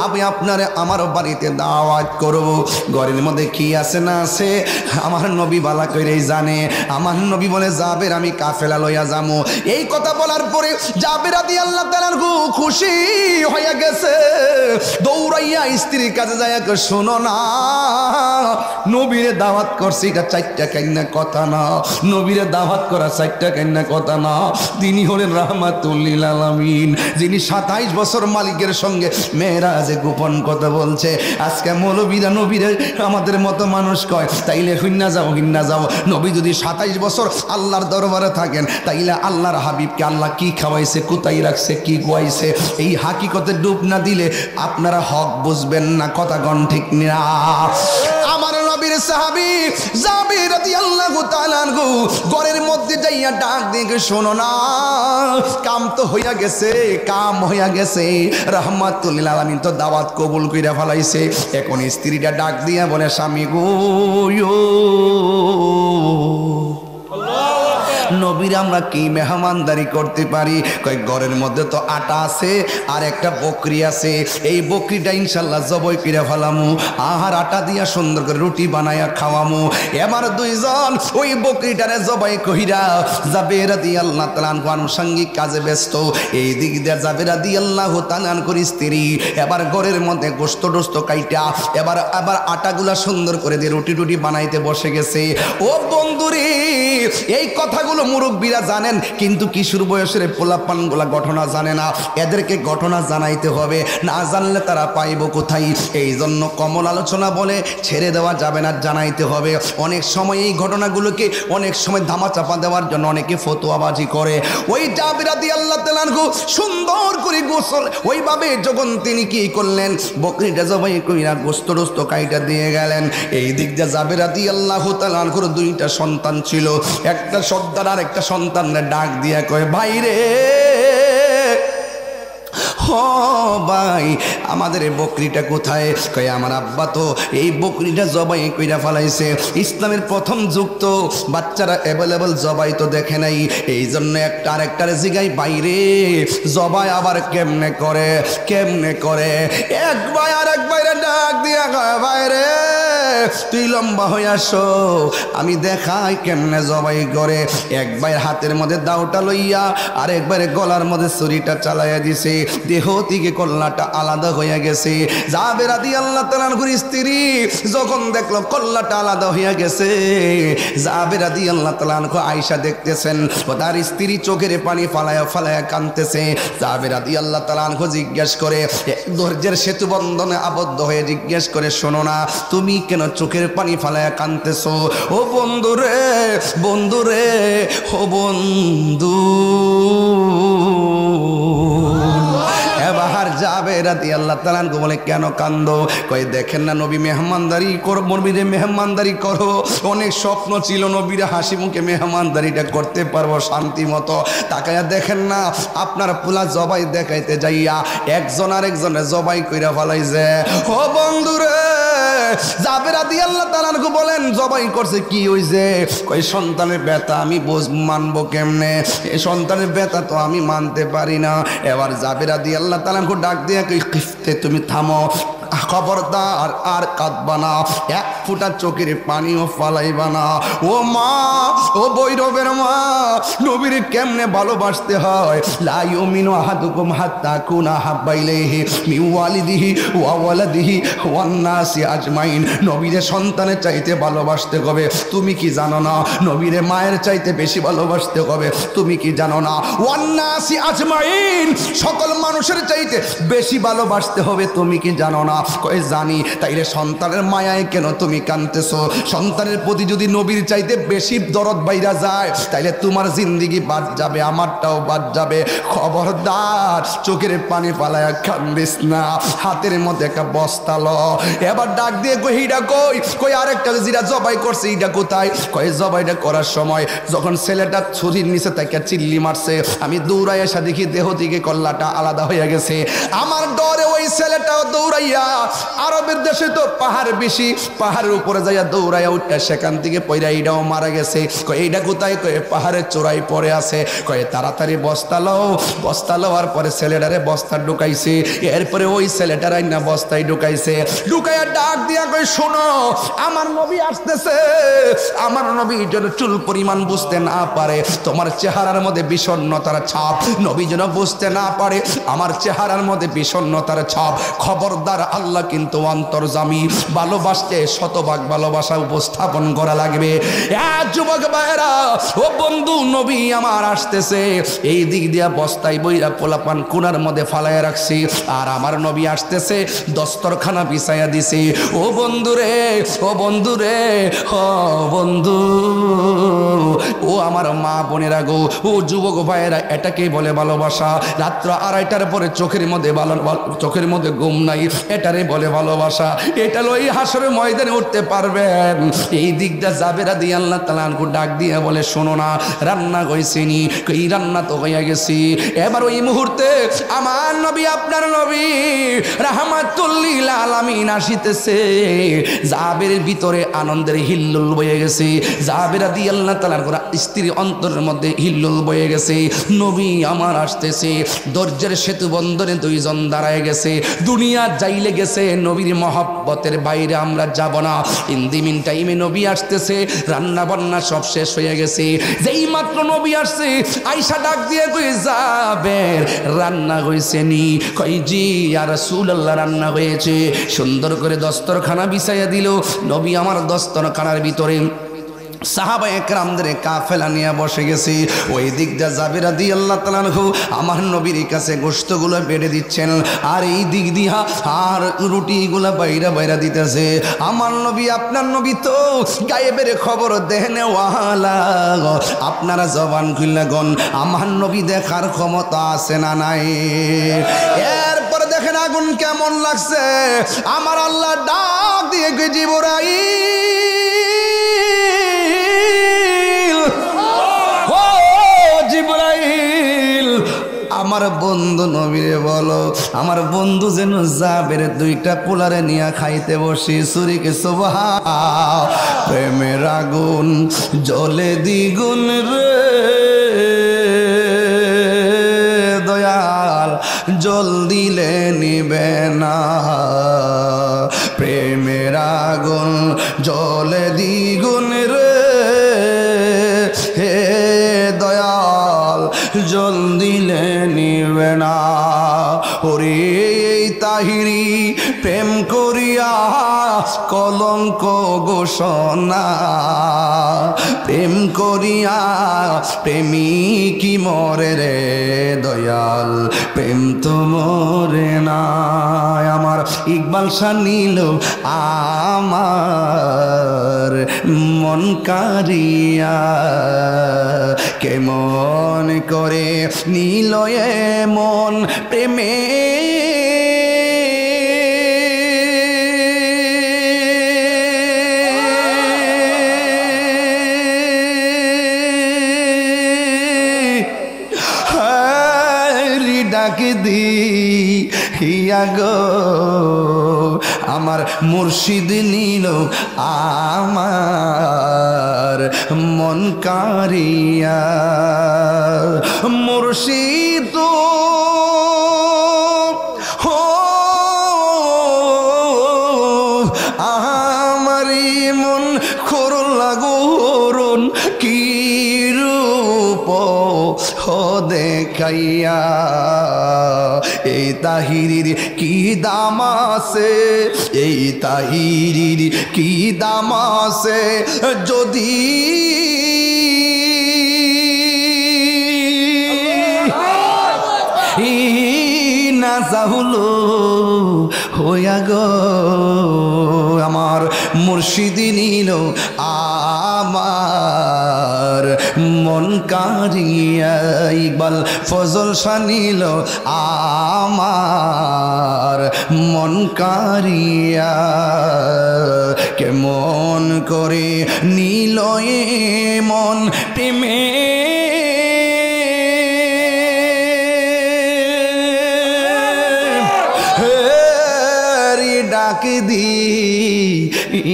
আমি আপনারে আমার বাড়িতে দাওয়াত করব, ঘরের মধ্যে কি আছে না আছে আমার নবী ভালো করেই জানে। আমার নবী বলে, জাবের আমি কাফেলা লইয়া যামু। এই কথা বলার পরে জাবের রাদিয়াল্লাহু তাআলা আনহু খুশি হয়ে গেছে, দৌড়াইয়া স্ত্রীর কাছে যায়, শোনো না, নবীরে দাওয়াত করছি, এটা চারটা কান্না কথা না, নবীরে দাওয়াত করা চারটা কান্না কথা না। তিনি হলেন রাহমাতুল লিল আলামিন, যিনি 27 বছর মালিকের সঙ্গে মেরাজে গোপন কথা বলছে। আজকে মৌলবীরা নবীরে আমাদের মতো মানুষ কয়, তাইলে হিন্না যাও। নবী যদি 27 বছর আল্লাহর দরবারে থাকেন, তাইলে আল্লাহর হাবিবকে আল্লাহ কি খাওয়াইছে, কোথায় রাখছে, কি গোয়াইছে, এই হাকিকতে ডুব না দিলে আপনারা হক বুঝবেন না। কথা গণ ঠিক না? আমার নবীর সাহাবী জাবের রাদিয়াল্লাহু তাআলা আনহু ঘরের মধ্যে যাইয়া ডাক দিয়ে, শোনো না, কাম হইয়া গেছে, রাহমাতুল লিল আলামিন তো দাওয়াত কবুল কইরা ফেলাইছে। এখন স্ত্রীটা ডাক দিয়া বলে, স্বামী গো, নবীর আমরা কি মেহমানদারি করতে পারি? কয় ঘরের মধ্যে তো আটা আছে আর একটা বকরি আছে, এই বকরিটা ইনশাল্লাহ জবাই কইরা ফেলামু, আর আটা দিয়া সুন্দর করে রুটি বানায়া খাওয়ামু। এবার দুইজন ওই বকরিটারে জবাই কইরা জাবের রাদিয়াল্লাহু তাআলা আনহু আনুষঙ্গিক কাজে ব্যস্ত। এই দিক দিয়ে জাবের রাদিয়াল্লাহু তাআলা আনহুর স্ত্রী এবার ঘরের মধ্যে গোশত টোস্ত কাইটা এবার আটাগুলা সুন্দর করে দিয়ে রুটি বানাইতে বসে গেছে। ও বন্ধুরে, এই কথাগুলো মুরব্বীরা জানেন, কিন্তু কিশোর বয়সের পোলাপানগুলা ঘটনা জানে না। এদেরকে ঘটনা জানাইতে হবে, না জানলে তারা পাইব কোথায়? এই জন্য কমল আলোচনা বলে ছেড়ে দেওয়া যাবে না, জানাইতে হবে। অনেক সময় এই ঘটনাগুলোকে অনেক সময় ধামাচাপা দেওয়ার জন্য অনেকে ফতোয়াবাজি করে। ওই জাবের রাদিয়াল্লাহু তাআলা আনহু সুন্দর করে গোসল ওইভাবে যখন তিনি কি করলেন, বকরিটা জবাই কইরা গোশত টোস্ত কাইটা দিয়ে গেলেন। এই দিক দিয়ে জাবের রাদিয়াল্লাহু তাআলা আনহুর দুইটা সন্তান ছিল, একটা সর্দার আর একটা সন্তানের ডাক দিয়া কয়, ভাই রে, ও ভাই, আমাদের এই বকরিটা কোথায়? কয়, আমার আব্বা তো এই বকরিটা জবাই কইরা ফেলাইছে। ইসলামের প্রথম যুগ তো বাচ্চারা অ্যাভেলেবল জবাই তো দেখে নাই, এই জন্য একটা আরেকটারে জিগাই, বাইরে জবাই আবার কেমনে করে? এক ভাই আর এক ভাইরে ডাক দিয়া কয়, বাইরে তুই লম্বা হয়ে আসো, আমি দেখাই কেমনে জবাই করে। এক ভাইয়ের হাতের মধ্যে দাওটা লইয়া আর একবারে গলার মধ্যে ছুরিটা চালাইয়া দিছে, দেহ থেকে কল্লাটা আলাদা হইয়া গেছে। জাবের রাদিয়াল্লাহু তাআলা আনহুর স্ত্রী যখন দেখলো কল্লাটা আলাদা হইয়া গেছে, জাবের রাদিয়াল্লাহু তাআলা আনহু আয়েশা দেখতেছেন, ও তার স্ত্রী চোখের পানি ফালায়া কাঁদতেছে। জাবের রাদিয়াল্লাহু তাআলা আনহু জিজ্ঞেস করে, ধৈর্যের সেতু বন্ধনে আবদ্ধ হয়ে জিজ্ঞেস করে, শোনো না, তুমি কেন কেন চোখের পানি ফালায়া কাঁদতেছো? ও বন্ধু রে, বন্ধু রে, ও বন্ধু। এবার জাবের রাদিয়াল্লাহু তাআলা আনহু বলে কেন কান্দো? কই দেখেন না নবী মেহমানদারি করো, নবীরে মেহমানদারি করো। অনেক স্বপ্ন ছিল নবীরে হাসি মুখে মেহমানদারিটা করতে পারবো শান্তি মতো। তাকায়া দেখেন না আপনার পোলা জবাই দেখাইতে যাইয়া একজন আরেকজনের জবাই কইরা ফেলাইছে। ও বন্ধু রে, জাবের রাদিয়াল্লাহু তাআলা আনহু বলেন জবাই করছে কি হইছে? কই সন্তানের ব্যথা আমি মানবো কেমনে? এই সন্তানের ব্যথা তো আমি মানতে পারি না। এবার জাবের রাদিয়াল্লাহু তাআলা আনহু ডাক দিয়ে কই কিফতে তুমি থামো, খবরদার আর কাঁদবা না, এক ফুটা চোখের পানিও ফালাইবা না। ও মা, ও বৈরবের মা, নবীর কেমনে ভালোবাসতে হয়। লা ইউমিনু আহাদুকুম হাত্তা কুনা হাব্বা ইলাইহি মিন ওয়ালিদিহি ওয়া ওয়ালাদিহি ওয়ান নাসি আজমাইন। নবীরে সন্তানের চাইতে ভালোবাসতে হবে। তুমি কি জানো না নবীরে মায়ের চাইতে বেশি ভালোবাসতে হবে? তুমি কি জানো না ওয়ান নাসি আজমাইন, সকল মানুষের চাইতে বেশি ভালোবাসতে হবে? তুমি কি জানো না? কই জানি। তাইলে সন্তানের মায়ায় কেন তুমি কাঁদতেছো? সন্তানের প্রতি যদি নবীর চাইতে বেশি দরদ বাইরা যায় তাইলে তোমার জিন্দেগি বাদ যাবে, আমারটাও বাদ যাবে। খবরদার চোখের পানি পালায়া কান্দিস না। হাতের মধ্যে একটা বস্তা ল। এবার ডাক দিয়ে কই এইটা কই? কই আরেকটা যেটা জবাই করছে এইটা কোথায়? কই জবাইটা করার সময় যখন ছেলেটা ছুরির নিচে তাকে চিল্লি মারছে, আমি দৌড়াই এসে দেখি দেহ থেকে কল্লাটা আলাদা হয়ে গেছে। আমার ডরে ওই ছেলেটাও দৌড়াইয়া, আরবের দেশে তো পাহাড় বেশি, পাহাড়ের উপরে যাইয়া দৌড়াইয়া উঠে সেখান থেকে পয়রা এইটাও মারা গেছে। কই এইটা কোথায়? কই পাহাড়ের চূড়ায় পড়ে আছে। কই তাড়াতাড়ি বস্তা লও। বস্তা লওয়ার পরে ছেলেটারে বস্তা ঢুকাইছে। এরপরে ওই ছেলেটার আইনা বস্তায় ঢুকাইছে। ঢুকাইয়া ডাক দিয়া কই শোনো, আমার নবী আসতেছে। আমার নবী যেন চুল পরিমাণ বুঝতে না পারে তোমার চেহারার মধ্যে বিষণ্ণতার ছাপ, নবী যেন বুঝতে না পারে আমার চেহারার মধ্যে বিষণ্ণতার ছাপ। খবরদার, আল্লাহ কিন্তু অন্তর্যামী। ভালোবাসতে শতভাগ ভালোবাসা উপস্থাপন করা লাগবে। যুবক ভাইরা, ও বন্ধু, নবী আমার আসতেছে। এই দিক দিয়া বস্তায় বইরা পোলাপান কোনার মধ্যে ফালাইয়া রাখছি, আর আমার নবী আসতেছে দস্তরখানা বিছাইয়া দিছে। ও বন্ধু রে, ও বন্ধু রে, ও বন্ধু, ও আমার মা বোনেরা গো, ও যুবক ভাইয়েরা, এটাকেই বলে ভালোবাসা। রাত্র 2:30টার পরে চোখের মধ্যে ঘুম নাই, এটারে বলে ভালোবাসা। এটা লই হাসরের ময়দানে উঠতে পারবেন। এই দিকটা জাবের রাদিয়াল্লাহু তাআলা আনহু ডাক দিয়ে বলে শোনো না, রান্না হইছেনি? কই রান্না তো হইয়া গেছি। এবার ওই মুহূর্তে আমার নবী, আপনার নবী রাহমাতুল লিল আলামিন আসিতেছে। জাবের ভিতরে আনন্দের হিল্লোল বয়ে গেছে। জাবের রাদিয়াল্লাহু তাআলা আনহু স্ত্রী অন্তরের মধ্যে হিল্লোল বয়ে গেছে। নবী আমার আসতেছে। দরজার সেতু বন্ধনে দুইজন দাঁড়ায় গেছে। দুনিয়া যাইলে গেছে, নবীর মহব্বতের বাইরে আমরা যাব না। ইন দি মিন টাইমে নবী আসতেছে, রান্না বান্না সব শেষ হয়ে গেছে। যেই মাত্র নবী আসছে, আয়েশা ডাক দিয়ে কই জাবের রান্না হইছে নি? কই জি ইয়া রাসূলুল্লাহ, রান্না হয়েছে। সুন্দর করে দস্তরখানা বিছাইয়া দিল। নবী আমার দস্তরখানার ভিতরে সাহাবায়ে কেরামদের কাফেলা নিয়ে বসে গেছে। ওই দিকটা জাবের রাদিয়াল্লাহু তাআলা আনহু আমার নবীর কাছে গোশতগুলো বেড়ে দিচ্ছেন, আর এই দিক দিয়া আর রুটিগুলো বাইরা দিতেছে। আমার নবী, আপনার নবী তো গায়েবের খবর দেনে ওয়ালা। আপনারা জবান খুললা গন, আমার নবী দেখার ক্ষমতা আছে না নাই? এরপর দেখেন আগুন কেমন লাগছে। আমার আল্লাহ ডাক দিয়ে কই জিবরাইল, আমার বন্ধু নবীরে বলো, আমার বন্ধু যেন জাবের 2টা পোলারে নিয়ে খাইতে বসি। সুরিকে সুবহান, প্রেমের আগুন জ্বলে দ্বিগুণ রে দয়াল, জল দিলে নিবে না। প্রেমের আগুন জ্বলে দ্বিগুণ রে, হে দয়াল, জল দিলে নিবে না। ওরে তাহিরি প্রেম করিয়া কলঙ্ক ঘোষণা, প্রেম করিয়া প্রেমিকি মরে রে দয়াল, প্রেম তো মরে না। আমার ইকবাল শাহ নীল আমার মন কারিয়া কেমন করে নীল মন প্রেমে ডাকে দি হিয়া গো আমার মুর্শিদ নীল আমার মন কারিয়া মুর্শিদ হো আমারি মন খোরন লাগোরন কি রূপ হো দেখাইয়া এই তাহিরির কি দাম আছে এই তাহিরির কি দাম আছে যদি না চাহুলো হইয়া গো আমার মুর্শিদ নীল আমার মন কারিয়া ইকবাল ফজল শাহ নীল আমার মন কারিয়া কেমন করে নীল মন প্রেমে ডাক দি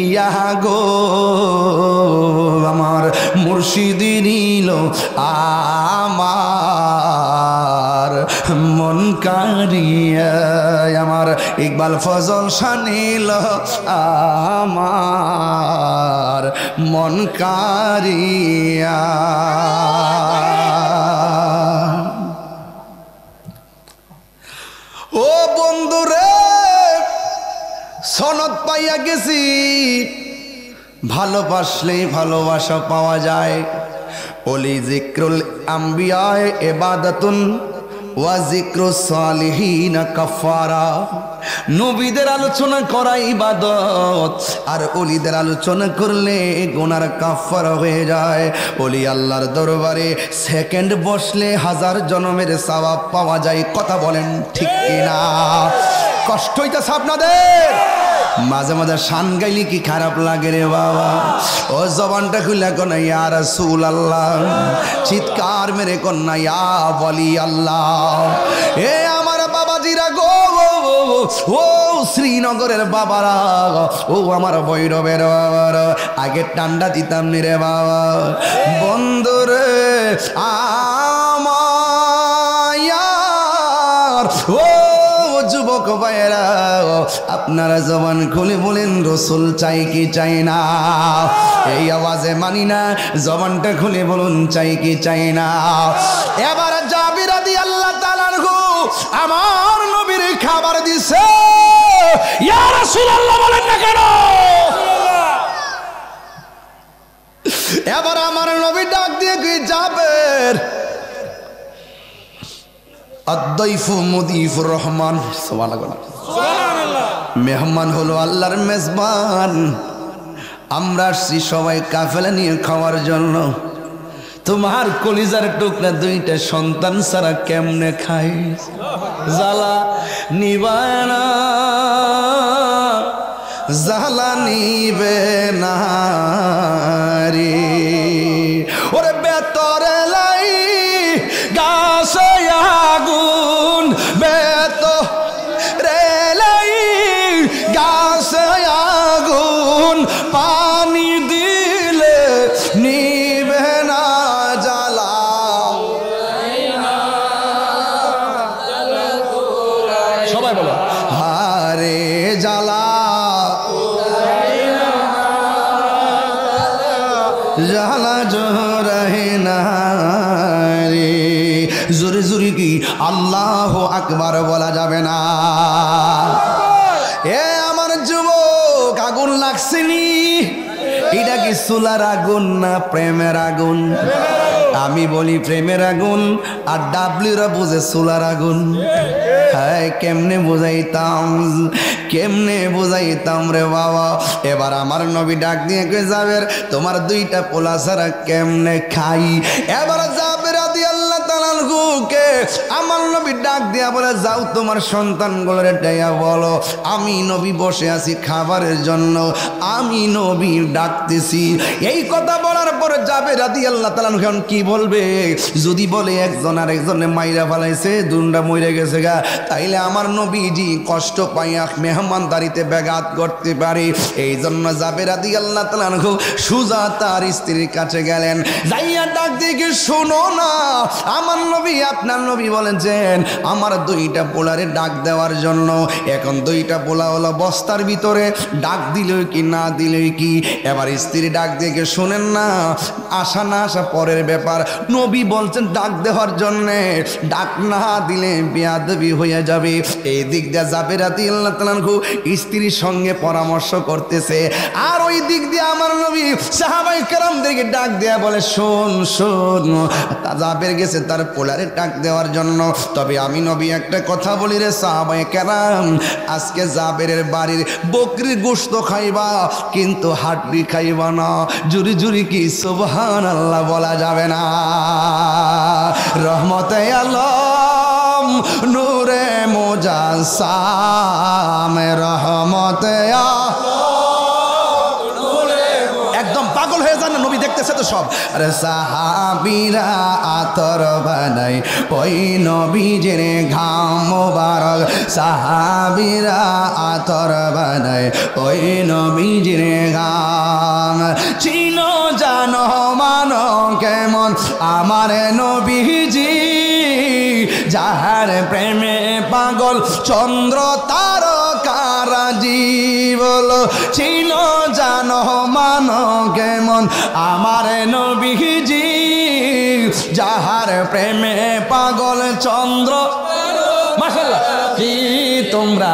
ইয়া গো আমার মুর্শিদ নীল আমার মন কারিয়া আমার ইকবাল ফজল শাহ নীল আমার মন কারিয়া ও বন্ধুরে সনদ পাইয়া গেছি ভালোবাসলেই ভালোবাসা পাওয়া যায় ওলি জিক্রুল আম্বিয়ায়ে ইবাদাতুন ওয়া জিক্রুস সালিহিন কাফারা নবীদের আলোচনা করা ইবাদত আর ওলিদের আলোচনা করলে গুনার কাফারা হয়ে যায় ওলি আল্লাহর দরবারে সেকেন্ড বসলে হাজার জন্মের সওয়াব পাওয়া যায় কথা বলেন ঠিক কিনা কষ্ট হইতাছে আপনাদের মাঝে মাঝে শান গাইলে কি খারাপ লাগে রে বাবা ও জবানটা খুলে কোন ইয়া রাসূলুল্লাহ চিৎকার মেরে কোন ইয়া ওলি আল্লাহ এ আমার বাবাজিরা গো ও শ্রীনগরের বাবারা ও আমার ভৈরবের বাবারা আগে টান্ডা দিতাম নি রে বাবা বন্ধুরে আমার ও যুবক ভাইয়েরা আপনারা জবান খুলে বলেন রসুল চাই কি চাই না এই আওয়াজে মানি না জবানটা খুলে বলুন চাই কি চাই না এবার জাবির রাদিয়াল্লাহু তাআলা আনহু আমার নবীর খাবার দিছে ইয়া রাসূলুল্লাহ বলেন না কেন এবার আমার নবী ডাক দিয়ে কি জাবের আদ-দাইফু মুদিফুর রহমান সুবহানাল্লাহ মেহমান হলো আল্লাহর মেজবান আমরা আসছি সবাই কাফেলা নিয়ে খাওয়ার জন্য তোমার কলিজার টুকরা দুইটা সন্তান ছাড়া কেমনে খাই জ্বালা নিবায় না জ্বালা নিবে না রে ওরে বেতরে লাই গাছে আগুন বেতরে লাই গাছে আগুন পানি দিলে নিবে না জ্বালা সবাই বলো হারে জ্বালা জ্বালা জোরে না রে জোরে জোরে কি আল্লাহু আকবার বলা যাবে না এ আমার যুবক আগুন লাগছেনি এটা কি চুলার আগুন না প্রেমের আগুন আমি বলি প্রেমের আগুন আর ডাবলিরা বুঝে চুলার আগুন হ্যাঁ কেমনে বুঝাইতাম কেমনে বুঝাইতাম রে বাবা। এবার আমার নবী ডাক দিয়ে কই জাবের তোমার দুইটা পোলা ছাড়া কেমনে খাই। এবার জাবের রাদিয়াল্লাহু তাআলা আনহুকে আমার নবী ডাক দিয়া বলে যাও তোমার সন্তানগুলোরে ডাইয়া বলো আমি নবী বসে আছি খাবারের জন্য, আমি নবী ডাকতেছি। এই কথা বলার পর জাবের রাদিয়াল্লাহু তাআলা আনহু কি বলবে? যদি বলে একজন আর একজনে মাইরা ফেলাইছে দুনটা মরে গেছে গা, তাইলে আমার নবীজি কষ্ট পাইয়া মেহমানদারিতে ব্যাঘাত করতে পারে। এই জন্য জাবের রাদিয়াল্লাহু তাআলা আনহু সুজা তার স্ত্রীর কাছে গেলেন, যাইয়া ডাক দিয়ে শোনো না আমার নবী আপনার নবী বলেছেন আমার দুইটা পোলারে ডাক দেওয়ার জন্য। এখন দুইটা পোলা হলো বস্তার ভিতরে, ডাক দিলই কি না দিলই কি। এবার স্ত্রী ডাক দিয়ে শোনেন না, আসা না আসা পরের ব্যাপার, নবী বলছেন ডাক দেওয়ার জন্যে, ডাক না দিলে বেয়াদবি হয়ে যাবে। এই দিক দিয়ে জাবের রাদিয়াল্লাহু তাআলা আনহু স্ত্রীর সঙ্গে পরামর্শ করতেছে, আর ওই দিক দিয়ে আমার নবী সাহাবায়ে কেরামদেরকে ডাক দেয়া বলে শোন শোন, জাবের গেছে তার পোলারে ডাক দেওয়ার জন্য। তবে আমি নবী একটা কথা বলি রে সাহাবায়ে কেরাম, আজকে জাবেরের বাড়ির বকরির গোশত খাইবা কিন্তু হাড্ডি খাইবা না। জুরি জুরি কি সুবহানাল্লাহ বলা যাবে না? রহমতে আলম নূরে মুজাসসাম রহমতে একদম পাগল হয়ে যান, নবী দেখতেছে তো সব। আরে সাহাবীরা আতর বানাই ওই নবীজির ঘাম মোবারক, সাহাবীরা আতর বানাই ওই নবীজির ঘাম। চিনো জানো মানো কেমন আমার নবীজি, যাহার প্রেমে পাগল চন্দ্র তারকারাজি। বলো চিনো জানো মানো কেমন আমার নবীজি, যাহার প্রেমে পাগল চন্দ্র। মাশাআল্লাহ, কি তোমরা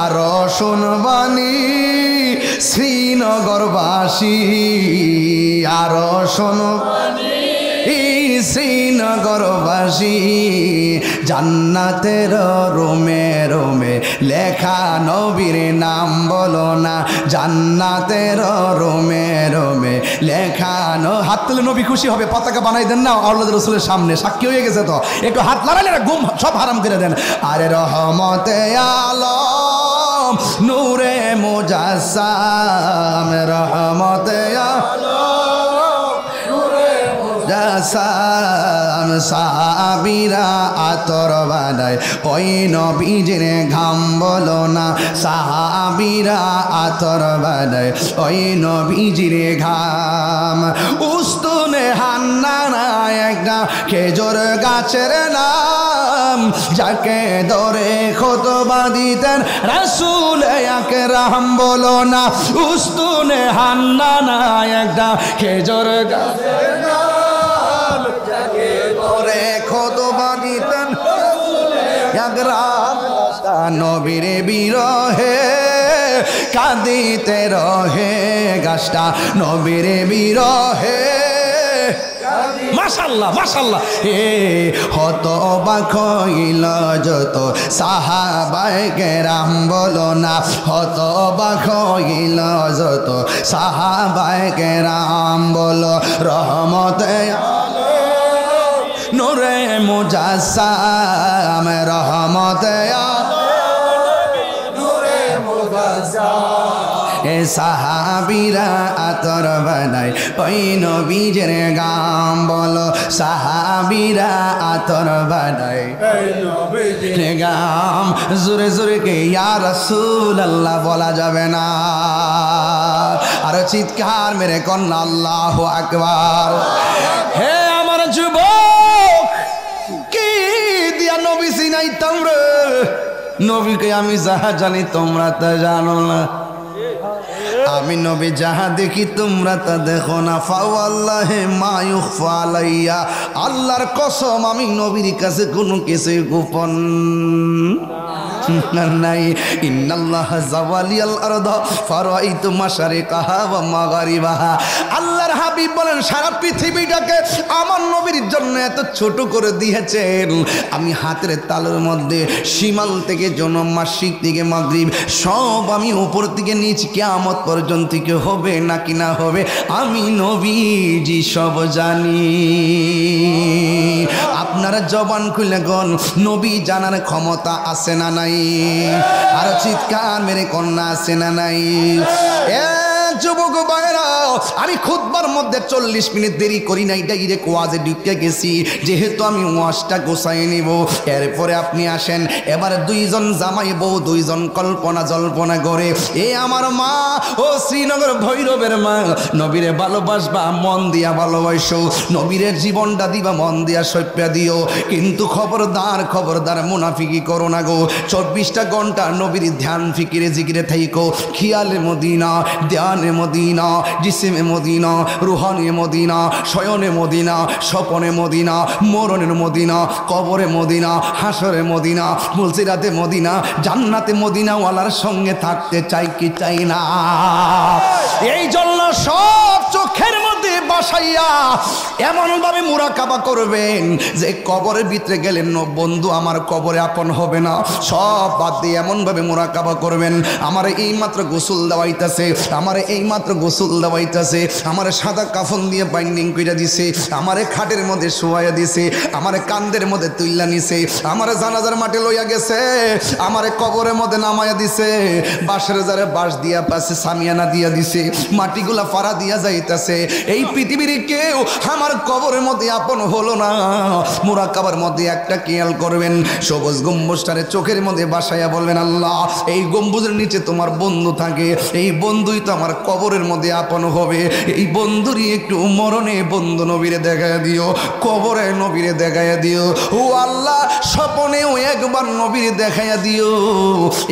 আরো শুনবানি শ্রীনগরবাসী, আরো শুনবানি শ্রীনগরবাসী, জান্নাতের রোমে রোমে লেখা নবীর নাম বলো না, জান্নাতের রোমে রোমে লেখা হাত তুলে নবী খুশি হবে, পতাকা বানাই দেন না আল্লাহ রাসূলের সামনে, সাক্ষী হয়ে গেছে তো, একটু হাত লাগালে ঘুম সব হারাম করে দেন। আরে রহমতে আলম নূরে মুজাসসাম রহমতে সাম, সাহাবীরা আতর বানায় ওই নবীজির ঘাম বলো না, সাহাবীরা আতর বানায় ওই নবীজির ঘাম। উস্তুনে হান্নানা একটা খেজুর গাছের নাম, যাকে ধরে খুতবা দিতেন রাসূল আকরাম বলো না। উস্তুনে হান্নানা একটা খেজুর গাছের নাম, নবীর বিরহে কাঁদিতে রহে গাছটা, নবীর বিরহে। মাশাআল্লাহ মাশাআল্লাহ, হত অবাক হইল যত সাহাবায়ে কেরাম বলো না, হত অবাক হইল যত সাহাবায়ে কেরাম বলো। রহমতে নূরে মুজাসসাম রহমতে নূরে মুজাসসাম, এ সাহাবীরা আতর বানাই ওই নবীজির গাম বলো, সাহাবীরা আতর বানাই ওই নবীজির গাম। জোরে জোরে কে ইয়া রাসূলুল্লাহ বলা যাবে না, আর চিৎকার মেরে কন্যা আল্লাহু আকবার। হে আমার যুবক, কি দিয়া নবী চিনাইতাম রে, নবীকে আমি যাহা জানি তোমরা তা জানো না, আমি নবী যাহা দেখি তোমরা তা দেখো না। ফাওয়াল্লাহি মা ইউখফা আলাইয়া, আল্লাহর কসম আমি নবীর কাছে কোনো কিছু গোপন। নাই। ইন্নাল্লাহ জাওয়ালিয়াল আরদ ফারাইতু মাশারিকাহা ওয়া মাগারিবাহা। আল্লাহর হাবিব বলেন সারা পৃথিবীটাকে আমার নবীর জন্য এত ছোট করে দিয়েছেন, আমি হাতের তালুর মধ্যে শিমাল থেকে জনম, মাসিক থেকে মাগরিব সব আমি উপর থেকে নিচ কিয়ামত পর্যন্ত কি হবে নাকি না হবে আমি নবীজি সব জানি। আপনারা জবান খুলে গন নবী জানার ক্ষমতা আছে না নাই? আর চিৎকার মেরে কন্যা আছে না নাই? যুবক ভাইরা, আমি খুতবার মধ্যে 40 মিনিট দেরি করি নাই, ডাইরেক্ট ওয়াজে ঢুকে গেছি, যেহেতু আমি ওয়াজটা গোছাই নিব। এরপরে আপনি আসেন, এবার দুইজন জামাই বউ, দুইজন কল্পনা জল্পনা করে, এ আমার মা ও শ্রীনগর ভৈরবের মা, নবীরে ভালোবাসবা মন দিয়া ভালোবাসো, নবীরের জীবনটা দিবা মন দিয়া সইপ্যা দিও, কিন্তু খবরদার খবরদার মুনাফিকি করো না গো। 24টা ঘন্টা নবীর ধ্যান ফিকিরে জিকিরে থাইকো, খিয়ালে মদিনা, ধ্যানে মদিনা, জিসিমে মদিনা, রুহানি মদিনা, শয়নে মদিনা, স্বপনে মদিনা, মরণের মদিনা, কবরে মদিনা, হাসরে মদিনা, মুলসিরাতে মদিনা, জান্নাতে মদিনা ওয়ালার সঙ্গে থাকতে চাই কি চাই না? এই জন্য সব চোখের মধ্যে বাসাইয়া এমন ভাবে মুরাকাবা করবেন যে কবরের ভিতরে গেলেন বন্ধু আমার কবরে আপন হবে না, সব বাদ দিয়ে এমন ভাবে মুরাকাবা করবেন, আমার এই মাত্র গোসল দেওয়াইতেছে, আমার এই মাত্র গোসল দেওয়াইতেছে, আমার সাদা কাফন দিয়ে বাইন্ডিং কইরা দিছে, আমার খাটের মধ্যে শোয়াইয়া দিছে, আমার কান্দের মধ্যে তুইলা নিছে, আমার জানাজার মাঠে লইয়া গেছে, আমার কবরের মধ্যে নামাইয়া দিছে, বাঁশের জারে বাঁশ দিয়া পাশে সামিয়ানা দিয়া দিছে, মাটিগুলা ফাড়া দিয়া যাইতেছে। এই পৃথিবীর কেউ আমার কবরের মধ্যে আপন হলো না। মুরাকাবার মধ্যে একটা খেয়াল করবেন, সবুজ গম্বুজটারে চোখের মধ্যে বাসাইয়া বলবেন, আল্লাহ এই গম্বুজের নিচে তোমার বন্ধু থাকে, এই বন্ধুই তো আমার কবরের মধ্যে আপন হবে, এই বন্ধুরই একটু মরণে বন্ধু নবীরে দেখায় দিও, কবরে নবীরে দেখাইয়া দিও, ও আল্লাহ স্বপনেও একবার নবীরে দেখাইয়া দিও।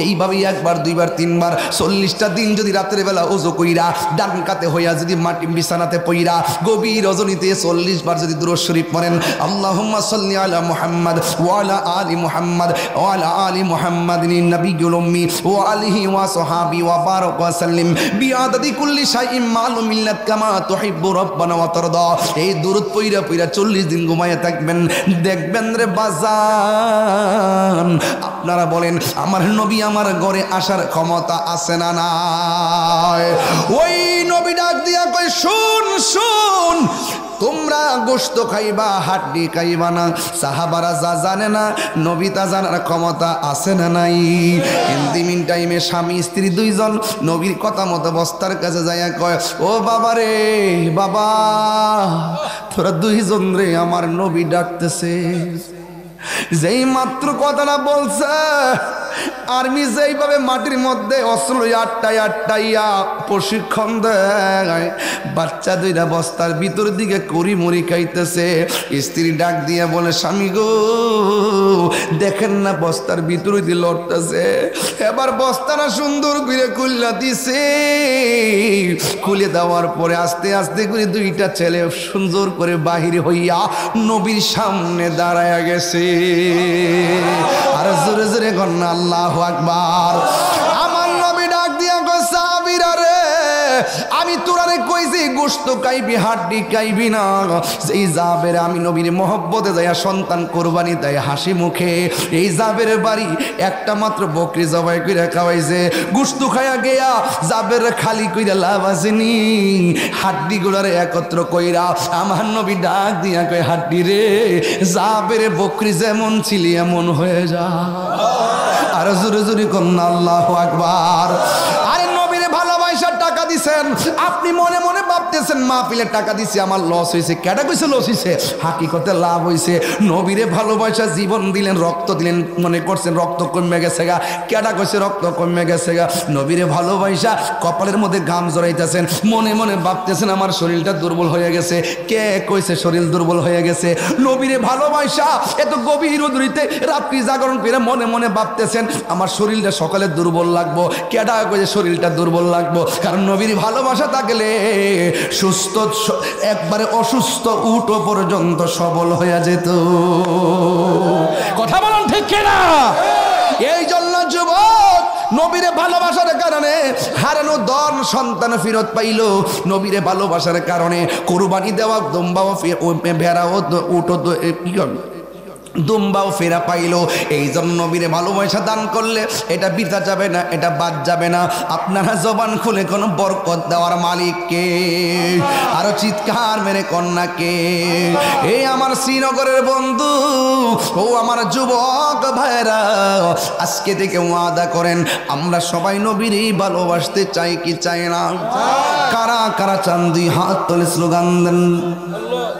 এইভাবেই একবার দুইবার তিনবার 40টা দিন যদি রাতের বেলা ওযু কইরা ডান কাতে হইয়া যদি মাটি বিছানাতে পইরা গভীর রজনীতে 40 বার যদি দুরূদ শরীফ পড়েন, আল্লাহুম্মা সাল্লি আলা মুহাম্মদ ওয়া আলা আলি মুহাম্মদ ওয়া আলা আলি মুহাম্মাদিন নবিয়্যুল উম্মি ওয়া আলিহি ওয়া সাহাবি ওয়া বারাক ওয়া সাল্লিম বিআদাদি কুল্লি শাইইন মালুম মিল্লাত কামা তুহিব্বু রাব্বানা ওয়া তারদা। এই দুরূদ পইরা পইরা 40 দিন ঘুমায়া থাকবেন, দেখবেন রে বাজান, আপনারা বলেন আমার নবী আমার ঘরে আসার ক্ষমতা আছে না নাই? ওই নবী ডাক দিয়া কই, শুন শুন, তোমরা গোশত খাইবা হাড্ডি খাইবা না। সাহাবারা যা জানে না নবী তা জানার ক্ষমতা আছে না নাই? ইন্দিমিন টাইমে স্বামী স্ত্রী দুইজন নবীর কথা মতো বস্তার কাছে যাইয়া কয়, ও বাবা রে বাবা, তোরা দুইজন রে আমার নবী ডাকতেছে। যেই মাত্র কথাটা বলছে, আর্মি যেইভাবে মাটির মধ্যে অস্ত্র আটটাইয়া প্রশিক্ষণ দেয়, বাচ্চা দুইটা বস্তার ভিতর দিকে করি মুড়ি খাইতেছে। স্ত্রী ডাক দিয়ে বলে, স্বামী গো দেখেন না বস্তার ভিতরে দিয়ে লড়তেছে। এবার বস্তাটা সুন্দর করে খুললা দিছে, খুলে দেওয়ার পরে আস্তে আস্তে করে দুইটা ছেলে সুন্দর করে বাহির হইয়া নবীর সামনে দাঁড়ায়া গেছে। আর জোরে জোরে কন্যা আল্লাহু আকবার। আমার নবী ডাক দিয়া কই, সাহাবীরা রে, আমি তোরারে কইছি গোশত খাইবি হাড্ডি খাইবি না। এই জাবের আমি নবীর মহব্বতে যাইয়া সন্তান কোরবানি দেয় হাসি মুখে। এই জাবের বাড়ি একটা মাত্র বকরি জবাই কইরা খাওয়াইছে, গোশত খাইয়া গিয়া জাবের খালি কইরা লাভ আসেনি, হাড্ডি গুলারে একত্র কইরা আমার নবী ডাক দিয়া কই, হাড্ডি রে জাবের বকরি যেমন ছিলি এমন হয়ে যা। আর জোরে জোরে কন্যা আল্লাহু আকবার। আরে নবীরে ভালোবাসা টাকা দিছেন, আপনি মনে মনে ভাবতেছেন মাহফিলে টাকা দিছি আমার লস হয়েছে। কেডা কইছে লস হয়েছে? হাকিকতে লাভ হয়েছে। নবীরে ভালোবাসা জীবন দিলেন, রক্ত দিলেন, মনে করছেন রক্ত কমে গেছে গা। কেডা কইছে রক্ত কমে গেছে গা? নবীরে ভালোবাসা কপালের মধ্যে ঘাম জড়াইতেছেন, মনে মনে ভাবতেছেন আমার শরীরটা দুর্বল হয়ে গেছে। কে কইছে শরীর দুর্বল হয়ে গেছে? নবীরে ভালোবাসা এত গভীর রোদ্রিতে রাত্রি জাগরণ করে মনে মনে ভাবতেছেন আমার শরীরটা সকালে দুর্বল লাগবো। কেডা কইছে শরীরটা দুর্বল লাগবো? কারণ নবীর ভালোবাসা থাকলে সুস্থ একবারে অসুস্থ উঠো পর্যন্ত সবল হয়ে যেত। কথা বলুন ঠিক কিনা? এই জন্য কারণে হারানো ধন সন্তান ফেরত পাইল, নবীরে ভালোবাসার কারণে কুরবানি দেওয়া দুম্বাও ভেড়াও উঠো দুম্বাও ফেরা পাইল। এই জন্য নবীরে ভালোবাসা দান করলে এটা বৃথা যাবে না, এটা বাদ যাবে না। আপনারা জবান খুলে কোনো বরকত দেওয়ার মালিককে আরো চিৎকার মেরে কন্যাকে। এই আমার শ্রীনগরের বন্ধু, ও আমার যুবক ভাইরা, আজকে থেকে ওয়াদা করেন আমরা সবাই নবীরই ভালোবাসতে চাই কি চাই না? কারা কারা চান দুই হাত তুলে স্লোগান দেন।